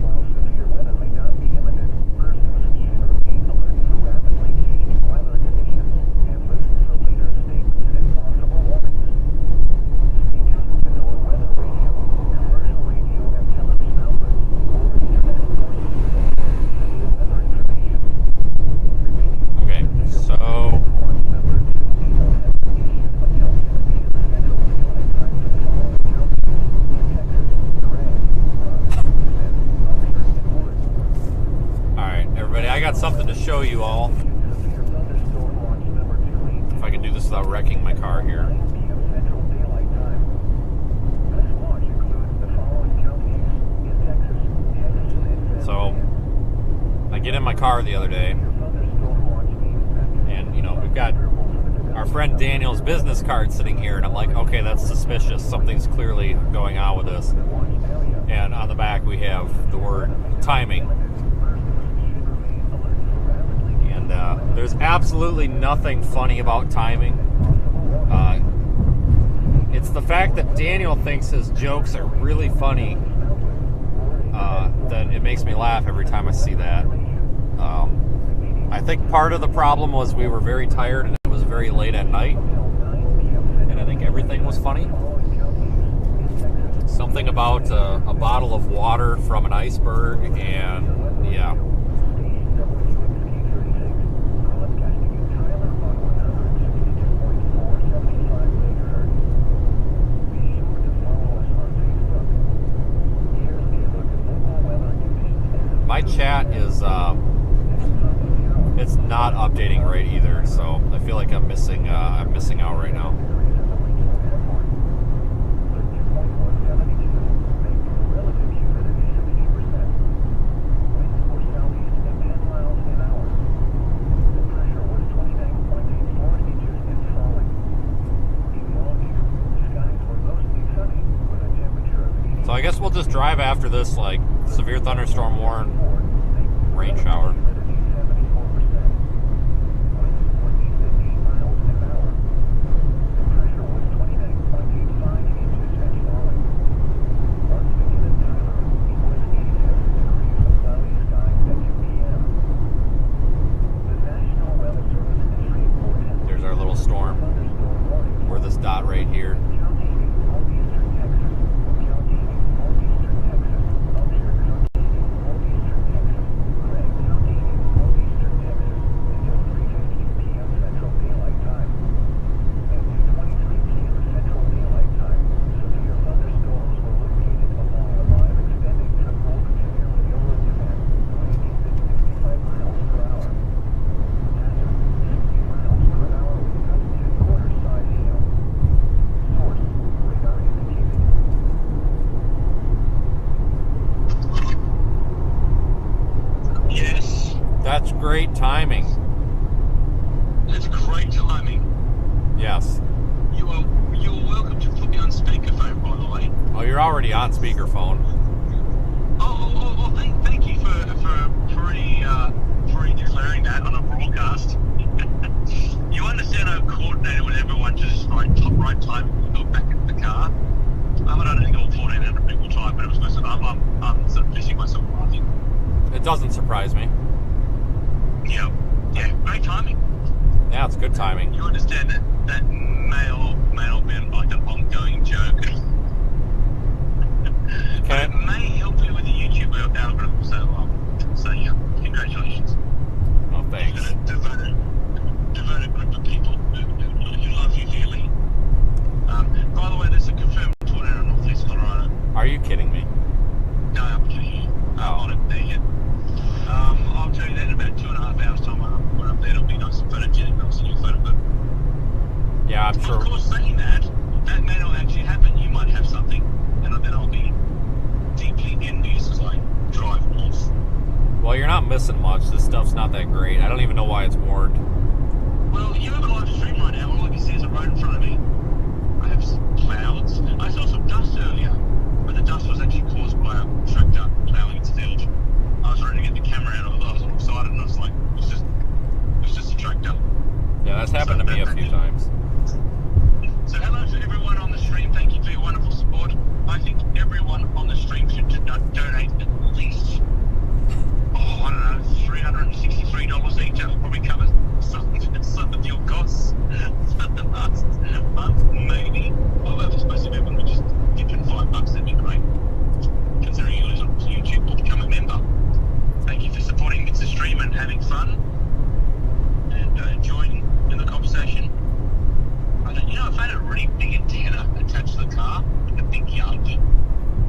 While severe weather may not be imminent, persons should remain alert for rapidly changing weather conditions and listen for later statements and possible warnings. Stay tuned to NOAA Weather Radio, commercial radio, and television outlets, or internet sources for severe weather information. Repeating, Okay, so watch number 280 has been issued until 6 p.m. Central Daylight Time for the following counties in Texas: Gregg, Rusk, Smith, Upshur, and Wood. alright, everybody, I got something to show you all. Severe thunderstorm watch number 280. If I can do this without wrecking my car here. 9 p.m. Central Daylight Time. This watch includes the following counties in Texas: Henderson and Van So, Zandt. I get in my car the other day, Thunderstorm watch means that and, you know, we've got our friend Daniel's business card sitting here, and I'm like, okay, that's suspicious. Something's clearly going on with this. watch area. And on the back we have the word timing. And there's absolutely nothing funny about timing. It's the fact that Daniel thinks his jokes are really funny that it makes me laugh every time I see that. I think part of the problem was we were very tired and it was very late at night, and I think everything was funny. Something about a bottle of water from an iceberg, and yeah. My chat is it's not updating right either, so I feel like I'm missing out right now. I guess we'll just drive after this, like, severe thunderstorm warn, rain shower. There's our little storm. We're this dot right here. That's great timing. That's great timing. Yes. You're welcome to put me on speakerphone, by the way. Oh, you're already on speakerphone. Thank you for already declaring that on a broadcast. You understand I've coordinated with everyone to just right time to go back into the car. I don't think all 1,400 people tried, but it was supposed to. I'm sort of pissing myself laughing. It doesn't surprise me. Yeah, great timing. Yeah, it's good timing. You understand that may or may not like an ongoing joke. Okay. It may help you with the YouTube algorithm, so yeah, congratulations. Oh, thanks. You're going to divert a group of people who love you dearly. By the way, there's a confirmed tornado in northeast Colorado. Are you kidding me? No, I'm kidding you. I'm on it there yet. I'll tell you that in about 2.5 hours time when I'm there. It'll be nice and photogenic. I'll send you a photo. But Yeah, I'm sure. of course, saying that may not actually happen. You might have something, and then I'll be deeply envious as I drive off. Well, you're not missing much. This stuff's not that great. I don't even know why it's warned. Well, you have a live stream right now. All I can see is a road in front of me. I have some clouds. I saw some dust earlier, but the dust was actually caused by a tractor plowing its field. I was ready to get the camera out. I was all excited, and I was like, it was just a tractor. Yeah, that's happened to me a few times. So hello to everyone on the stream. Thank you for your wonderful support. I think everyone on the stream should donate at least, I don't know, $363 each. That'll probably cover some of your costs for the last month, maybe. Well, if it's supposed to be, everyone would just dip in $5, that'd be great. Considering you lose on YouTube or become a member. Thank you for supporting It's a Stream and having fun and joining in the conversation. I found a really big antenna attached to the car, like a big yard.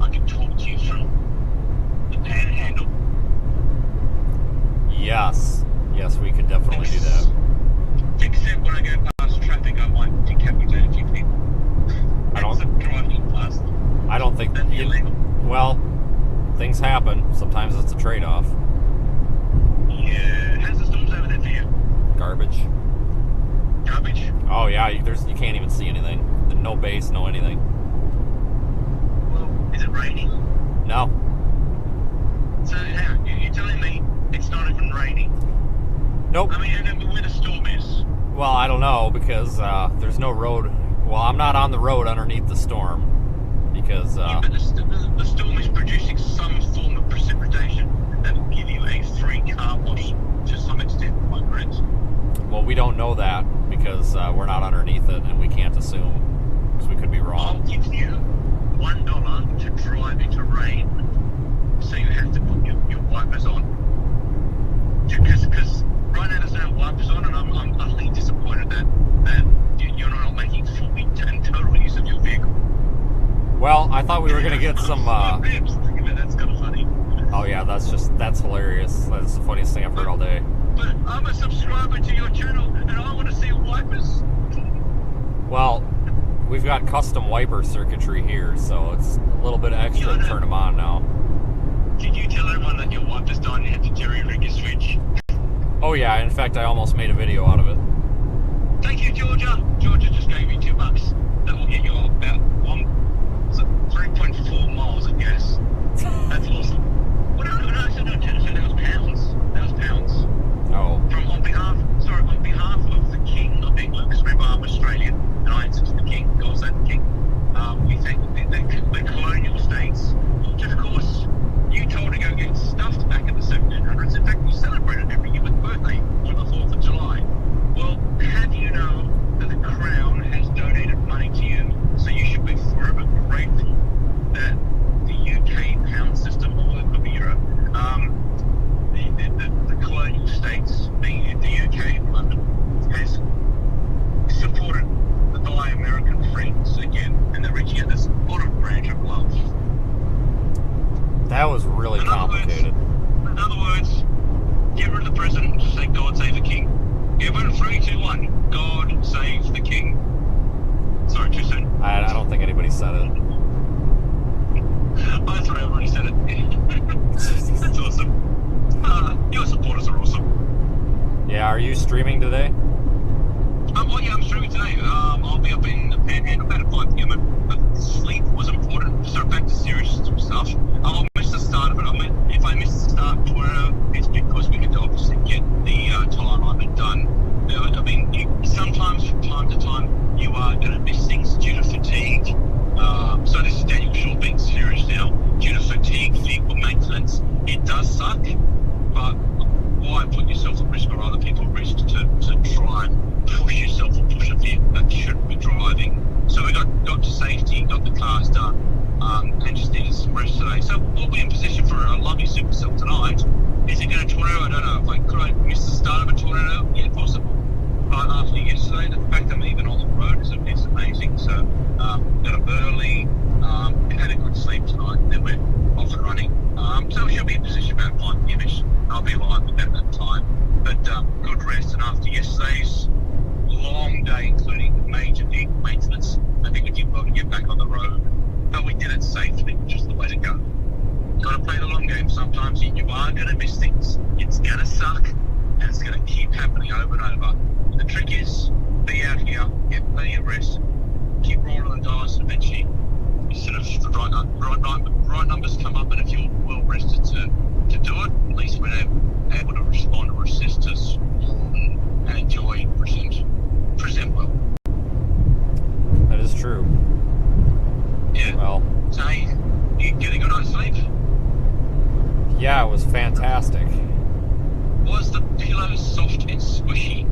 I can talk to you through the panhandle. Yes, we could definitely do that. Except when I go past traffic, I might decapitate a few people. I don't. Driving past. I don't think. That'd be illegal. Well, things happen. Sometimes it's a trade-off. Yeah. How's the storms over there for you? Garbage. Garbage? Oh yeah, you can't even see anything. No base, no anything. Well, is it raining? No. So how? You're telling me it's not even raining? Nope. I mean, I don't know where the storm is. Well, I don't know because there's no road. Well, I'm not on the road underneath the storm because. Yeah, but the storm is producing some form of precipitation that will give you a free car wash to some extent, am I correct? Well, we don't know that because we're not underneath it, and we can't assume because we could be I'll wrong. give you $1 to drive into rain, so you have to put your wipers on. Because right now there's no wipers on, and I'm utterly disappointed that you're not making full and total use of your vehicle. Well, I thought we were gonna get some. That's kind of funny. Oh yeah, that's hilarious. That's the funniest thing I've heard all day. But I'm a subscriber to your channel, and I want to see wipers. Well, we've got custom wiper circuitry here, so it's a little bit extra to turn them on now. Did you tell everyone that your wipers died and you had to jerry-rig your switch? Oh yeah, in fact I almost made a video out of it. Thank you, Georgia. Georgia just gave me $2. That will get you about 3.4 miles a gallon. save the king. We thank the colonial states, which of course you told to go get stuffed back in the 1700s. In fact, we celebrated every year with birthday on the 4th of July. Well, have you know that the Crown has donated money to you, so you should be forever grateful that the UK pound system, or it could be euro, the colonial states, being the UK, London, has supported thy American friends again, and they're reaching out this olive branch of love. That was really complicated. In other words, get rid of the president and just say, God save the king. Everyone, 3, 2, 1. God save the king. Sorry, too soon. I don't think anybody said it. I thought everybody said it. That's awesome. Your supporters are awesome. Yeah, are you streaming today? Well, yeah, I'm streaming today. I'll be up in the Panhandle at 5 p.m. But sleep was important. So back to serious stuff. I'll miss the start of it. If I miss the start tomorrow, it's because we get to obviously get the tile alignment done. I mean, sometimes from time to time, you are going to miss things due to fatigue. So this is Daniel Shaw being serious now. Due to fatigue, vehicle maintenance, it does suck. But why put yourself at risk or other people at risk to try and push yourself or push a vehicle that you shouldn't be driving? So we got to safety, got the cars done, and just needed some rest today. So we'll be in position for a lovely supercell tonight. Is it going to tornado? I don't know. Could I miss the start of a tornado? Yeah, possible. But after yesterday, the fact I'm even on the road is amazing. So got up early, had a good sleep tonight, and then we're off and running. So we should be in position about 5 p.m-ish. I'll be alive at that time. But good rest, and after yesterday's long day, including major vehicle maintenance, I think we did well to get back on the road. But we did it safely, which is the way to go. Got to play the long game. Sometimes you are going to miss things. It's going to suck, and it's going to keep happening over and over. The trick is, be out here, get plenty of rest, keep rolling the dice, and eventually, instead of the right numbers come up, and if you're well rested to do it, at least we're able to respond or assist us and enjoy and present well. That is true. Yeah. Well. So, you get a good night's sleep? Yeah, it was fantastic. Was the pillow soft and squishy?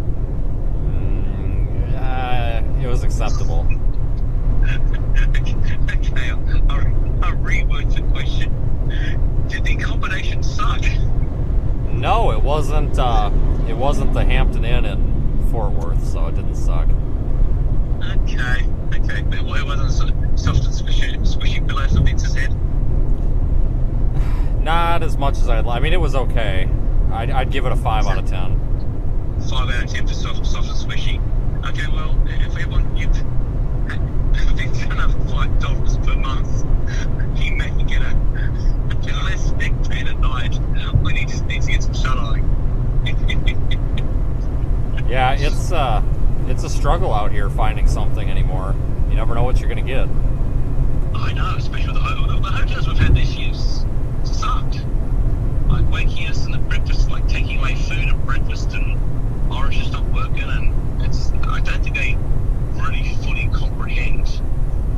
It was acceptable. Okay, I'll reword the question. Did the accommodation suck? No, it wasn't. It wasn't the Hampton Inn in Fort Worth, so it didn't suck. Okay. But it wasn't soft and squishy pillows on Vince's head? Not as much as I'd like. I mean, it was okay. I'd give it a 5 out of 10. 5 out of 10 for soft and squishy. Okay, well, if everyone gives Vince enough $5 per month, he may get a less big pain at night when he just needs to get some shut-eye. Yeah, it's a struggle out here finding something anymore. You never know what you're gonna get. I know, especially the hotels we've had this year sucked. Like waking us in the breakfast, like taking away food at breakfast, and Orange just stopped working, and I don't think they really fully comprehend.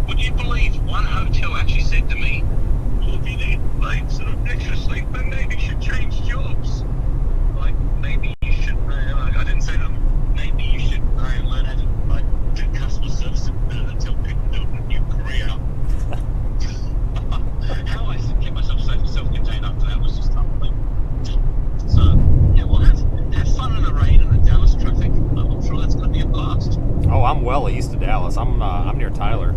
Would you believe one hotel actually said to me, well, if you need like sort of extra sleep, then maybe you should change jobs. Like, maybe you should, I didn't say to them, maybe you should learn how to do customer service and tell people to do a new career. How I kept myself safe and self-contained after that was just unbelievable. So, yeah, well, have fun in the rain and the Dallas traffic. I'm sure that's going to be a blast. Oh, I'm well east of Dallas. I'm near Tyler.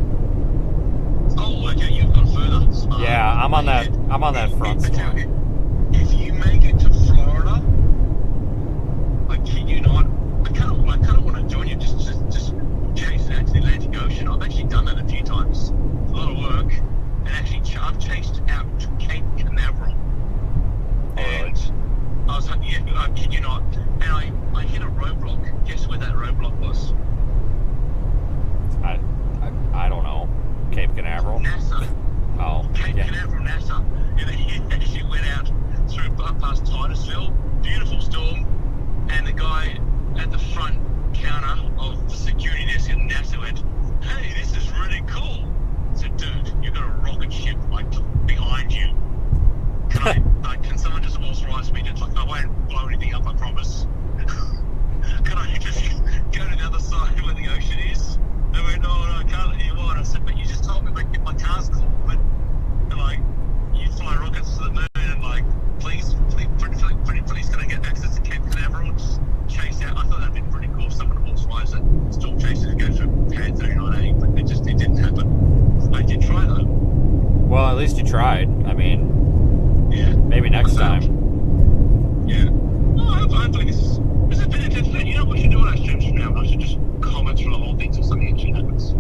Oh, okay, you've gone further. Yeah, I'm on that front storm. If you make it to Florida, I kid you not, I kind of want to join you. Just chase out to the Atlantic Ocean. I've actually done that a few times. It's a lot of work, and actually I've chased out to Cape Canaveral, and I was like, yeah, I kid you not, and I hit a roadblock. Guess where that roadblock was? I don't know. Cape Canaveral? NASA. Oh, Cape yeah. Canaveral, NASA. And he actually went out through past Titusville. Beautiful storm. And the guy at the front counter of the security desk at NASA went, hey, this is really good ship, like behind you. Can someone just authorize me to, like, I won't blow anything up, I promise. Can I just go to the other side where the ocean is? They went, no, I can't let you on. I said, but you just told me my car's cool, but like, you fly rockets to the moon and like, please, can I get access to Cape Canaveral? Just chase out. I thought that'd be pretty cool if someone authorized it. Storm chasers to go through pad 39A, but it didn't happen. I did try though. Well, at least you tried. I mean, yeah. Maybe next time. Yeah. Well, hopefully this is a bit of today. You know what you do on our streams from now? I should just comment through the whole thing till something actually happens.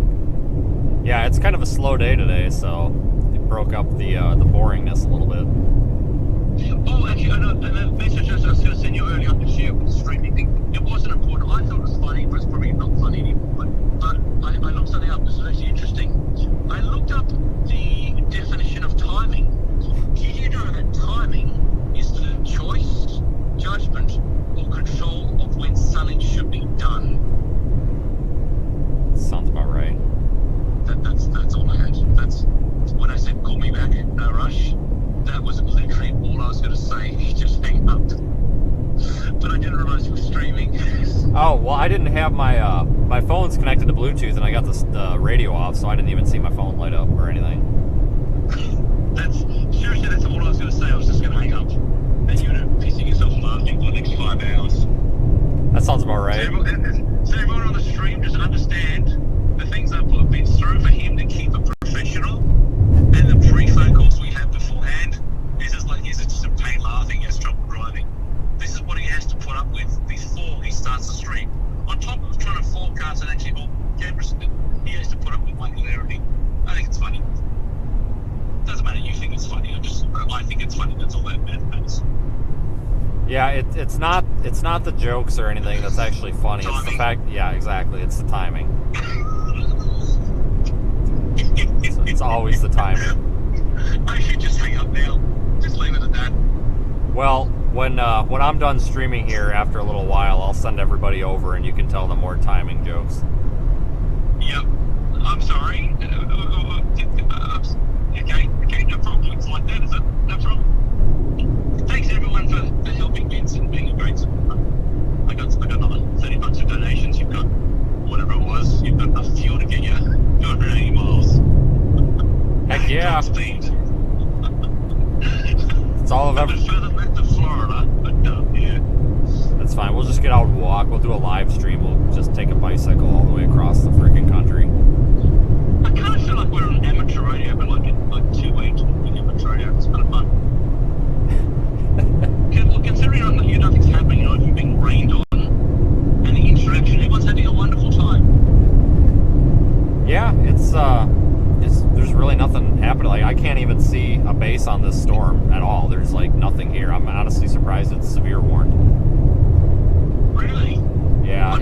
Yeah, it's kind of a slow day today, so it broke up the boringness a little bit. Oh, actually, I know, and the message I was going to send you earlier on to share with the streaming thing, it wasn't important. I thought it was funny, but it's probably not funny anymore. But I looked something up. This is actually interesting. I looked up the definition of timing. Did you know that timing is the choice, judgment, or control of when something should be done? Sounds about right. That's all I had. That's when I said call me back, no rush. That was literally all I was going to say. Just hang up. But I didn't realize you were streaming. Oh, well, I didn't have my my phone's connected to Bluetooth, and I got the radio off, so I didn't even see my phone light up or anything. Seriously, that's all I was going to say. I was just going to hang up. And you were pissing yourself laughing for the next 5 hours. That sounds about right. So everyone on the stream, just understand the things I've been through for him to keep it professional, and the pre-phone calls we have beforehand is just a pain laughing, has trouble driving. This is what he has to put up with before he starts the stream. On top of trying to forecast and actually hold cameras, he has to put up with my hilarity. I think it's funny. Doesn't matter you think it's funny, I think it's funny, that's all that matters. Yeah, it's not the jokes or anything that's actually funny. Timing. It's the fact, yeah, exactly. It's the timing. It's always the timing. I should just hang up now. Just leave it at that. Well, when I'm done streaming here after a little while, I'll send everybody over and you can tell them more timing jokes. Yep. I'm sorry. Okay, no problem. It's like that, is it? No problem. Thanks everyone for helping Vince and being a great supporter. I got another $30 of donations. You've got whatever it was. You've got enough fuel to get you 280 miles. Heck yeah. Speed. It's all of a bit further left of Florida, but yeah. That's fine. We'll just get out and walk. We'll do a live stream. We'll just take a bicycle all the way across the freaking country. I kind of feel like we're on amateur radio, but like two-way talking amateur radio. It's kind of fun. Well, considering nothing's happening, you know, if you're being rained on, and the interaction, everyone's having a wonderful time. Yeah, it's there's really nothing happening. Like, I can't even see a base on this storm at all. There's like nothing here. I'm honestly surprised it's severe warned. Really? Yeah.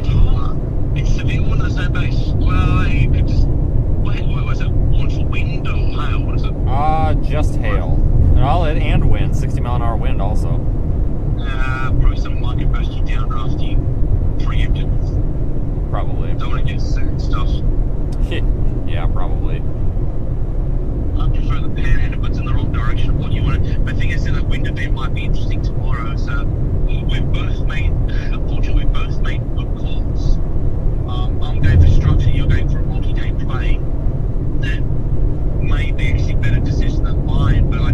It's severe warned, there's no base. Well, you could just, what was it? Warned for wind or hail? What is it? Just hail. And wind. 60-mile-an-hour wind also. Probably something might get burst you down after you preempted. Probably. Don't want to get sick and stuff. Yeah, probably. I prefer the panhandle, but it's in the wrong direction of what you want to. The thing is that the wind event might be interesting tomorrow, so unfortunately, we've both made good calls. I'm going for structure, you're going for a multi-day play. That may be actually a better decision than mine, but I'm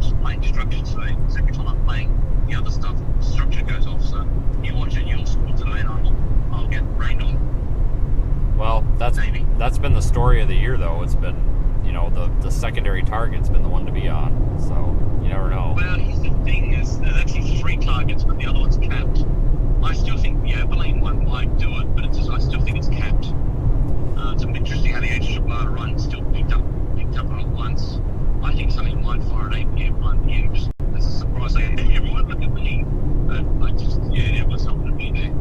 just playing structure today, because every time I'm playing the other stuff, structure goes off, so you watch it, you'll score today, and I'll get rained on. Well, that's been the story of the year, though. It's been, you know, the secondary target's been the one to be on, so you never know. Well, here's the thing, is there's actually 3 targets, but the other one's capped. I still think the Abilene one might do it, but I still think it's capped. It's interesting how the HRR run still picked up on it once. I think something might fire at 8 p.m., 1 p.m. Just as a surprise. Everyone look at me. Everyone's not going to be there.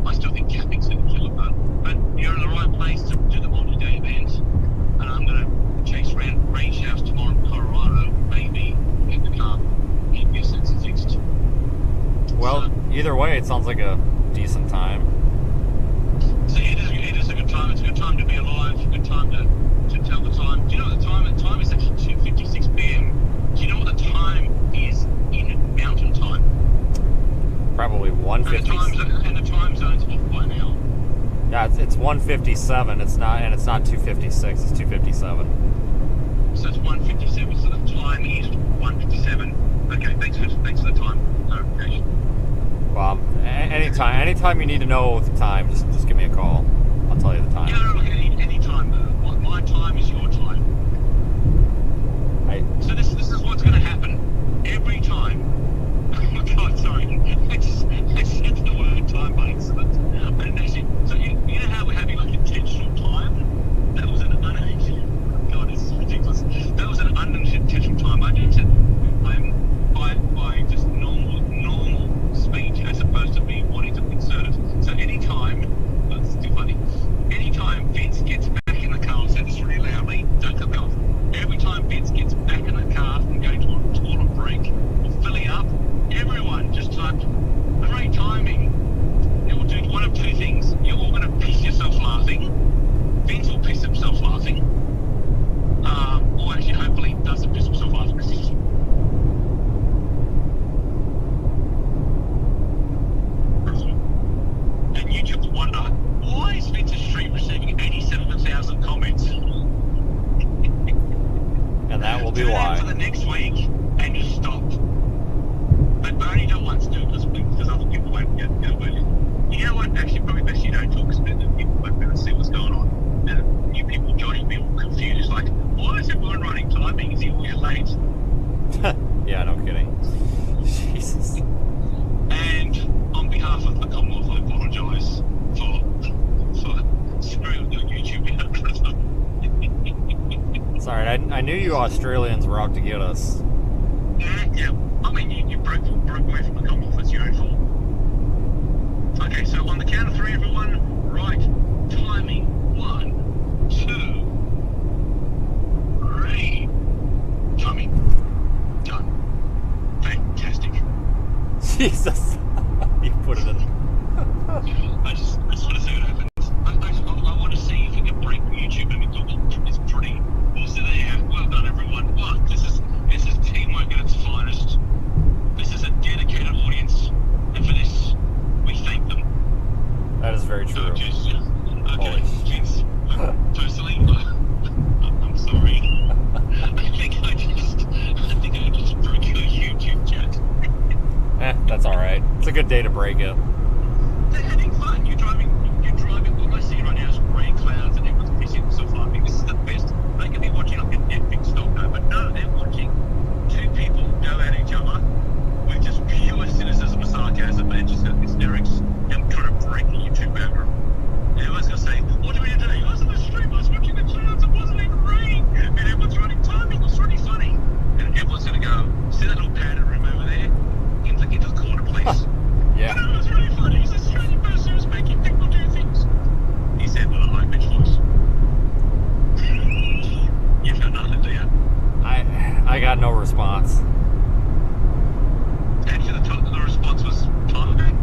I still think capping's going to kill it, but you're in the right place to do the multi-day event. And I'm going to chase rain showers tomorrow in Colorado, maybe get the car, get your sensor fixed. Well, either way, it sounds like a decent time. So it is a good time. It's a good time to be alive. A good time to tell the time. Do you know what the time 157. It's not, and it's not 256. It's 257. So it's 157. So the time is 157. Okay, thanks for the time clarification. Well, anytime you need to know the time, just give me a call. I'll tell you the time. Yeah, no, any time. My time is your time. So this is what's going to happen every time. Oh God, sorry. I said the word time by accident. I didn't actually. So you know how we're having like intentional time? That was an unintentional. God, this is ridiculous. That was an unintentional time. I did it by just normal speech as opposed to me wanting to insert it. So anytime, that's too funny. Anytime Vince gets back in the car, I'll say this really loudly. Don't cut me off. Every time Vince gets back in the car from going to a toilet break or filling up, everyone just type, great timing. It will do one of two things. You're all going to piss yourself laughing. Vince will piss himself laughing. Or actually, hopefully, doesn't piss himself laughing. And YouTube will wonder, why is Vince's stream receiving 87,000 comments? And that will be Tune in why. for the next week and just stop. But only do it once, do because other people won't get away. You know what? Actually, probably best you don't talk because then people won't be able to see what's going on. And new people joining me will confused. Like, why is everyone running timing? Is he always late? Yeah, no kidding. Jesus. And on behalf of the Commonwealth, I apologise for screwing your YouTube algorithm. Sorry, I knew you Australians were out to get us. Yeah, I mean, you broke away from the Commonwealth. It's your own fault. Okay, so on the count of three, everyone, right timing. 1, 2, 3. Timing. Done. Fantastic. Jesus. You put it in. I just want to see what happens. I want to see if we can break YouTube and it's pretty. So there, well done everyone. Well, this is teamwork at its finest. This is a dedicated audience, and for this, we thank them. That is very true. Okay, Holy Vince. Personally, I'm sorry. I think I just broke your YouTube chat. That's all right. It's a good day to break it. They're having fun. You're driving. What I see right now is grey clouds, and everyone's pissing themselves laughing. This is the best. They could be watching like an epic stock go, but no, they're watching two people go at each other with just pure cynicism and sarcasm and just hysterics and trying to break the YouTube algorithm. And everyone's gonna say, "What do we do today? I was on the stream. I was watching the clouds. It wasn't even rain, and everyone's running timing. It was really funny." And everyone's gonna go, "See that little padded room over there? Into the corner, please." Yeah. And it was really funny. He's a Australian person who's making people do things. He said with a high pitched voice. You've got nothing, do you? I got no response. Actually, the response was timing.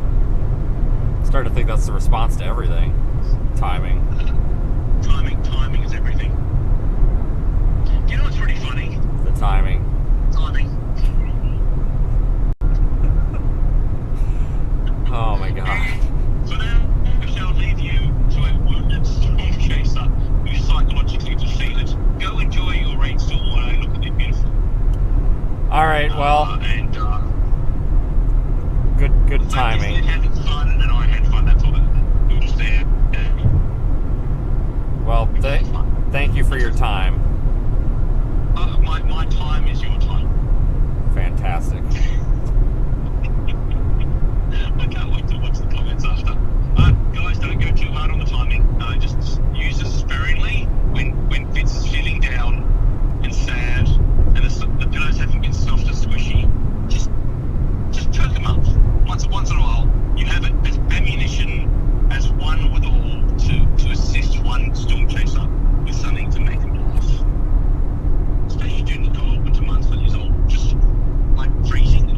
Starting to think that's the response to everything. Timing. Timing is everything. You know what's really funny? The timing. Timing. Oh my god. For now, I shall leave you to a wounded storm chaser who's psychologically defeated. Go enjoy your rainstorm while I look at the beautiful. All right. Well. Good timing. They're having fun, and I had fun. That's all. We were just there. Well, thank you for your time. My time is your time. Fantastic. I can't wait to watch the comments after. Guys, don't go too hard on the timing. Just use it sparingly when Vince is feeling down and sad and the pillows haven't been soft and squishy. Just perk them up once in a while. You have it as ammunition, as one with all to assist one storm chaser with something to make them laugh. Especially during the cold winter months when it's all just like freezing.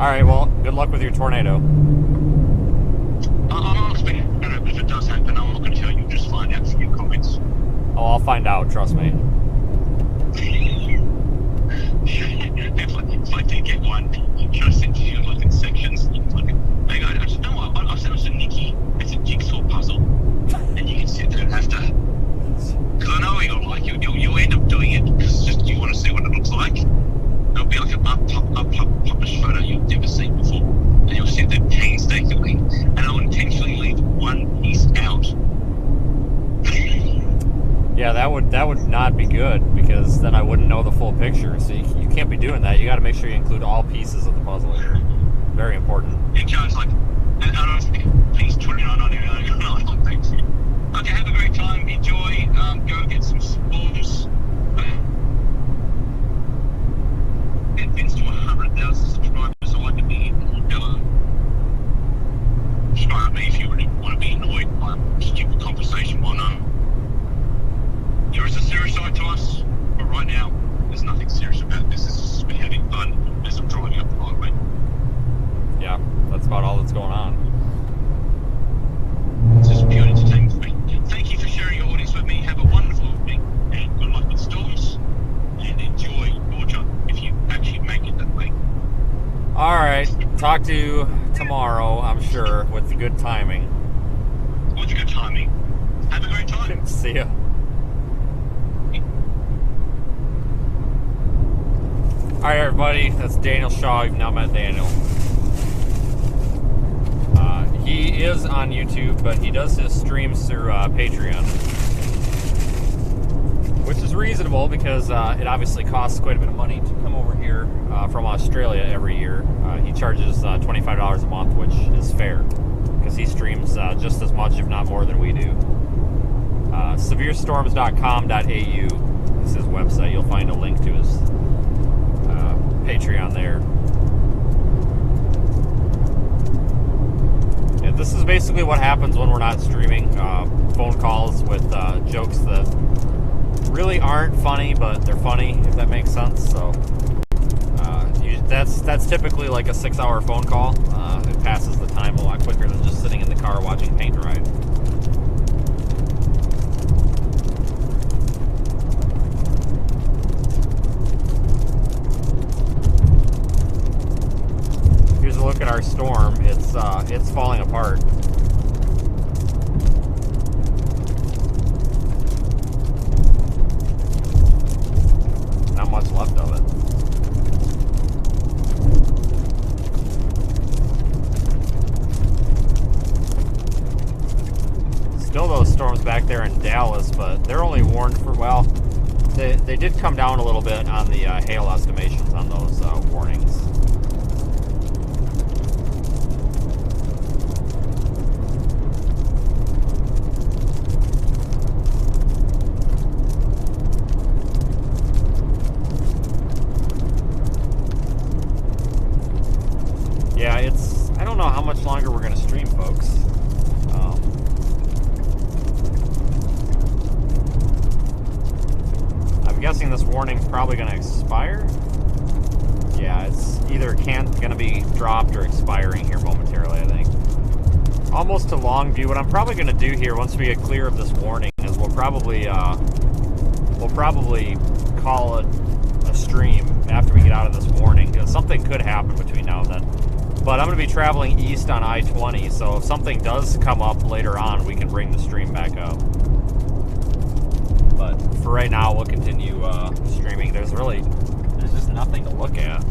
All right, well, good luck with your tornado. I'm expecting it, but if it does happen, I'm not going to tell you. Just find out from your comments. Oh, I'll find out, trust me. If I did get one, should I send you like in sections? Like, hang on, I just know what, I'll send it to Nikki. It's a jigsaw puzzle, and you can sit there and have to. Because I know you'll like you'll end up doing it because just you want to see what it looks like. It'll be like a published photo you've never seen before, and you'll sit there painstakingly, and I'll intentionally leave one piece out. Yeah, that would not be good because then I wouldn't know the full picture. So you can't be doing that. You got to make sure you include all pieces of the puzzle. Very important. You charge like, and I don't think piece $29.99. Thank you. Okay, have a great time. Enjoy. Go get some s'mores. Get Vince to 100,000 subscribers so I can be subscribe me if you really want to be annoyed by stupid conversation. Well, no. There is a serious side to us, but right now, there's nothing serious about this. This is just me having fun as I'm driving up the highway. Yeah, that's about all that's going on. It's just pure entertainment for me. Thank you for sharing your audience with me. Have a wonderful evening, and good luck with storms, and enjoy Georgia if you actually make it that way. All right, talk to you tomorrow, I'm sure, with the good timing. What's good timing? Have a great time. See ya. All right, everybody, that's Daniel Shaw. You've now met Daniel. He is on YouTube, but he does his streams through Patreon, which is reasonable because it obviously costs quite a bit of money to come over here from Australia every year. He charges $25 a month, which is fair because he streams just as much, if not more, than we do. Severestorms.com.au is his website. You'll find a link to his Patreon there. Yeah, this is basically what happens when we're not streaming. Phone calls with jokes that really aren't funny, but they're funny, if that makes sense. So that's typically like a 6-hour phone call. It passes the time a lot quicker than just sitting in the car watching paint dry. Here's a look at our storm. It's falling apart. Not much left of it. Still those storms back there in Dallas, but they're only warned for, well, they did come down a little bit on the hail estimations on those warnings. Yeah, I don't know how much longer we're going to stream, folks. I'm guessing this warning's probably going to expire. Yeah, it's either going to be dropped or expiring here momentarily, I think. Almost to Longview. What I'm probably going to do here, once we get clear of this warning, is we'll probably call it a stream after we get out of this warning, because something could happen between now and then. But I'm going to be traveling east on I-20, so if something does come up later on, we can bring the stream back up. But for right now, we'll continue streaming. There's just nothing to look at.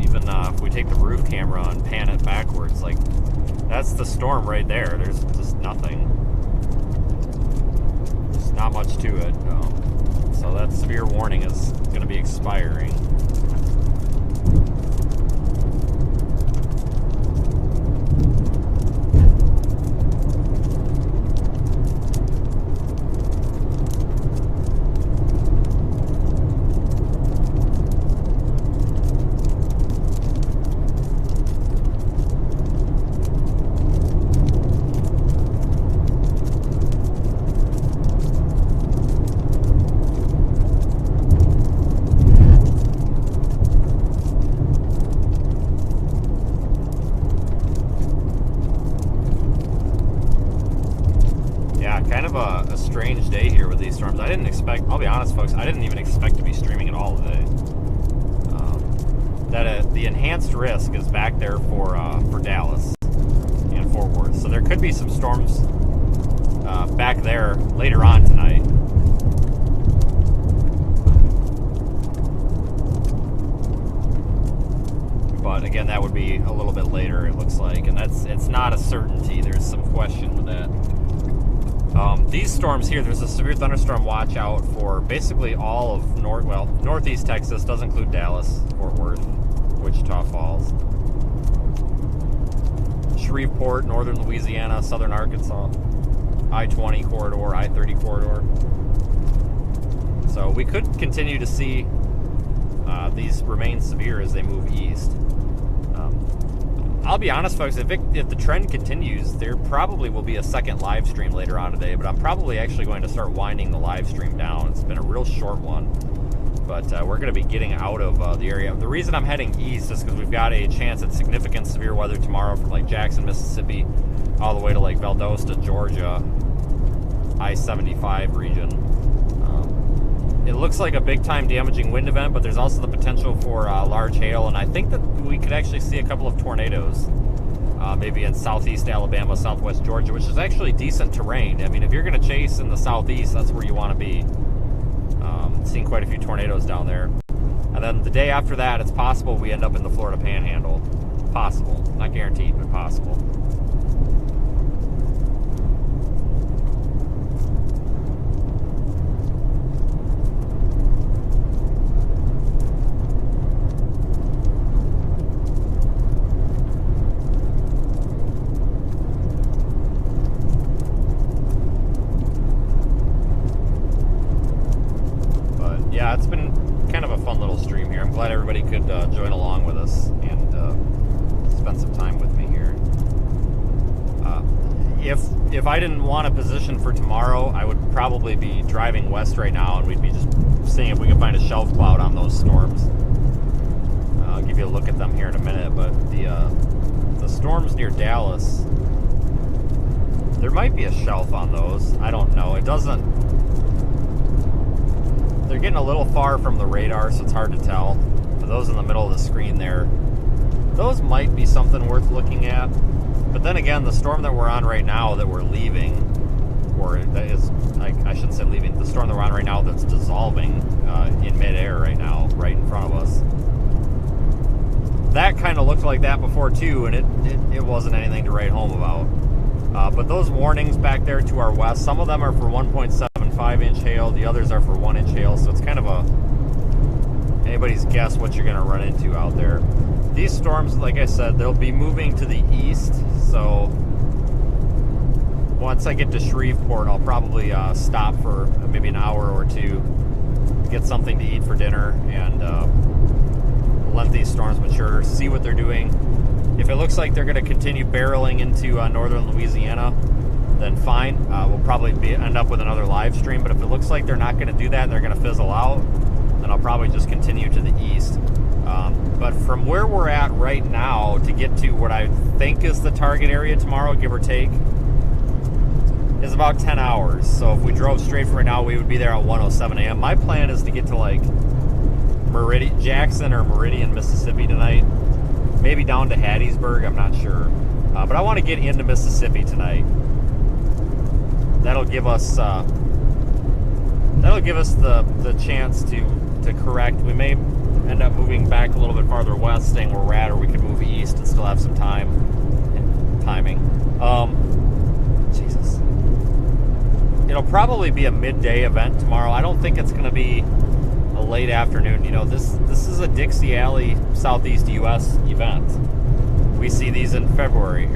Even if we take the roof camera and pan it backwards, like, that's the storm right there. There's just nothing. There's not much to it. So that severe warning is going to be expiring. kind of a strange day here with these storms. I didn't expect, I'll be honest folks, I didn't even expect to be streaming at all today. The enhanced risk is back there for Dallas and Fort Worth. So there could be some storms back there later on tonight. But again, that would be a little bit later, it looks like, and it's not a certainty. There's some question with that. These storms here, there's a severe thunderstorm watch out for basically all of northeast Texas. Does include Dallas, Fort Worth, Wichita Falls, Shreveport, northern Louisiana, southern Arkansas, I-20 corridor, I-30 corridor. So we could continue to see these remain severe as they move east. I'll be honest, folks, if the trend continues, there probably will be a second live stream later on today, but I'm probably actually going to start winding the live stream down. It's been a real short one, but we're going to be getting out of the area. The reason I'm heading east is because we've got a chance at significant severe weather tomorrow from like Jackson, Mississippi, all the way to like Valdosta, Georgia, I-75 region. It looks like a big-time damaging wind event, but there's also the potential for large hail, and I think that we could actually see a couple of tornadoes, maybe in southeast Alabama, southwest Georgia, which is actually decent terrain. I mean, if you're going to chase in the southeast, that's where you want to be. Seeing quite a few tornadoes down there. And then the day after that, it's possible we end up in the Florida Panhandle. Possible. Not guaranteed, but possible. Yeah, it's been kind of a fun little stream here. I'm glad everybody could join along with us and spend some time with me here. If I didn't want a position for tomorrow, I would probably be driving west right now, and we'd be just seeing if we can find a shelf cloud on those storms. I'll give you a look at them here in a minute, but the storms near Dallas, there might be a shelf on those. I don't know. It doesn't... They're getting a little far from the radar, so it's hard to tell. But those in the middle of the screen there, those might be something worth looking at. But then again, the storm that we're on right now that we're leaving, or that is, I shouldn't say leaving, the storm that we're on right now that's dissolving in midair right now, right in front of us. That kind of looked like that before too, and it wasn't anything to write home about. But those warnings back there to our west, some of them are for 1.75-inch hail, the others are for 1-inch hail, so it's kind of anybody's guess what you're going to run into out there. These storms, like I said, they'll be moving to the east, so once I get to Shreveport, I'll probably stop for maybe an hour or two, get something to eat for dinner, and let these storms mature, see what they're doing. If it looks like they're going to continue barreling into northern Louisiana, then fine. We'll probably end up with another live stream. But if it looks like they're not going to do that and they're going to fizzle out, then I'll probably just continue to the east. But from where we're at right now to get to what I think is the target area tomorrow, give or take, is about 10 hours. So if we drove straight for right now, we would be there at 1:07 a.m. My plan is to get to like Jackson or Meridian, Mississippi tonight. Maybe down to Hattiesburg, I'm not sure. But I want to get into Mississippi tonight. That'll give us the chance to correct. We may end up moving back a little bit farther west, staying where we're at, or we could move east and still have some timing. Jesus. It'll probably be a midday event tomorrow. I don't think it's going to be a late afternoon. You know, this is a Dixie Alley, Southeast U.S. event. We see these in February.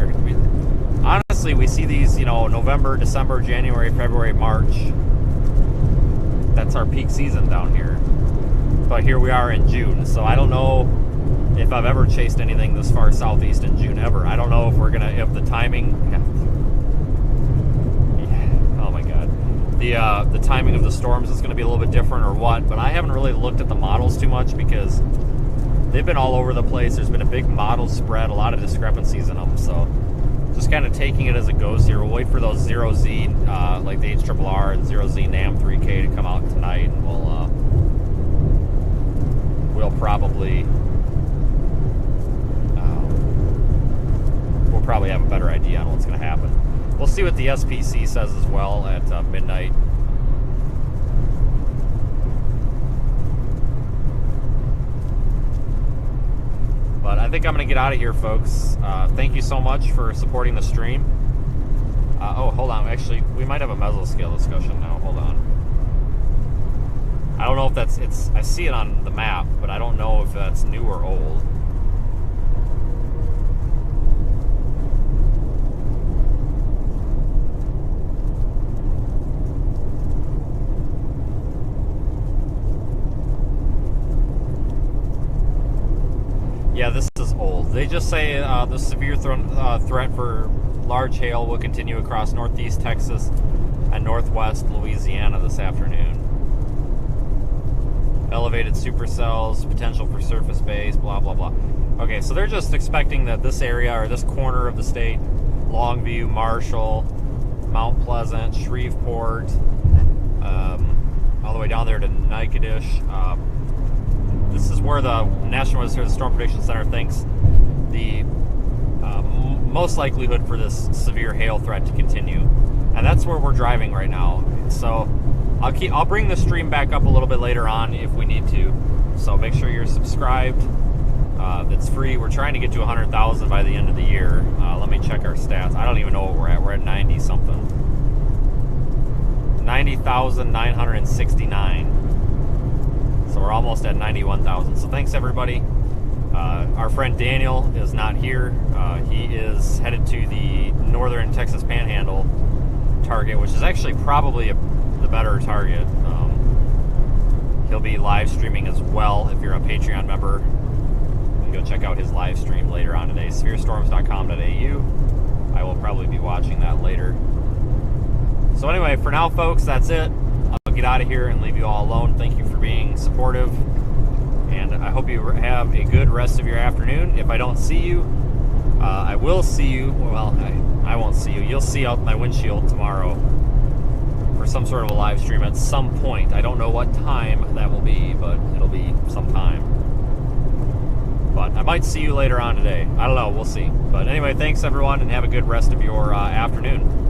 Honestly, we see these, you know, November, December, January, February, March. That's our peak season down here. But here we are in June, so I don't know if I've ever chased anything this far southeast in June ever. I don't know if the timing... Oh my God. The timing of the storms is going to be a little bit different or what, but I haven't really looked at the models too much because they've been all over the place. There's been a big model spread, a lot of discrepancies in them, so just kind of taking it as it goes here. We'll wait for those 0Z, like the HRRR and 0Z NAM 3K to come out tonight, and we'll probably have a better idea on what's going to happen. We'll see what the SPC says as well at midnight. But I think I'm going to get out of here, folks. Thank you so much for supporting the stream. Oh, hold on. Actually, we might have a mesoscale discussion now. Hold on. I don't know if that's... I see it on the map, but I don't know if that's new or old. Yeah, this is old. They just say the severe threat for large hail will continue across northeast Texas and northwest Louisiana this afternoon. Elevated supercells, potential for surface base, blah, blah, blah. Okay, so they're just expecting that this area or this corner of the state, Longview, Marshall, Mount Pleasant, Shreveport, all the way down there to Natchitoches. This is where the National Weather Storm Prediction Center thinks the most likelihood for this severe hail threat to continue, and that's where we're driving right now. So I'll bring the stream back up a little bit later on if we need to. So make sure you're subscribed. It's free. We're trying to get to 100,000 by the end of the year. Let me check our stats. I don't even know what we're at. We're at 90 something. 90,969. So we're almost at 91,000. So thanks everybody. Our friend Daniel is not here. He is headed to the northern Texas Panhandle target, which is actually probably the better target. He'll be live streaming as well. If you're a Patreon member, you can go check out his live stream later on today. spherestorms.com.au. I will probably be watching that later. So anyway, for now, folks, that's it. I'll get out of here and leave you all alone. Thank you for being supportive, and I hope you have a good rest of your afternoon. If I don't see you, I will see you. Well, I won't see you. You'll see out my windshield tomorrow for some sort of a live stream at some point. I don't know what time that will be, but it'll be sometime. But I might see you later on today. I don't know. We'll see. But anyway, thanks everyone, and have a good rest of your afternoon.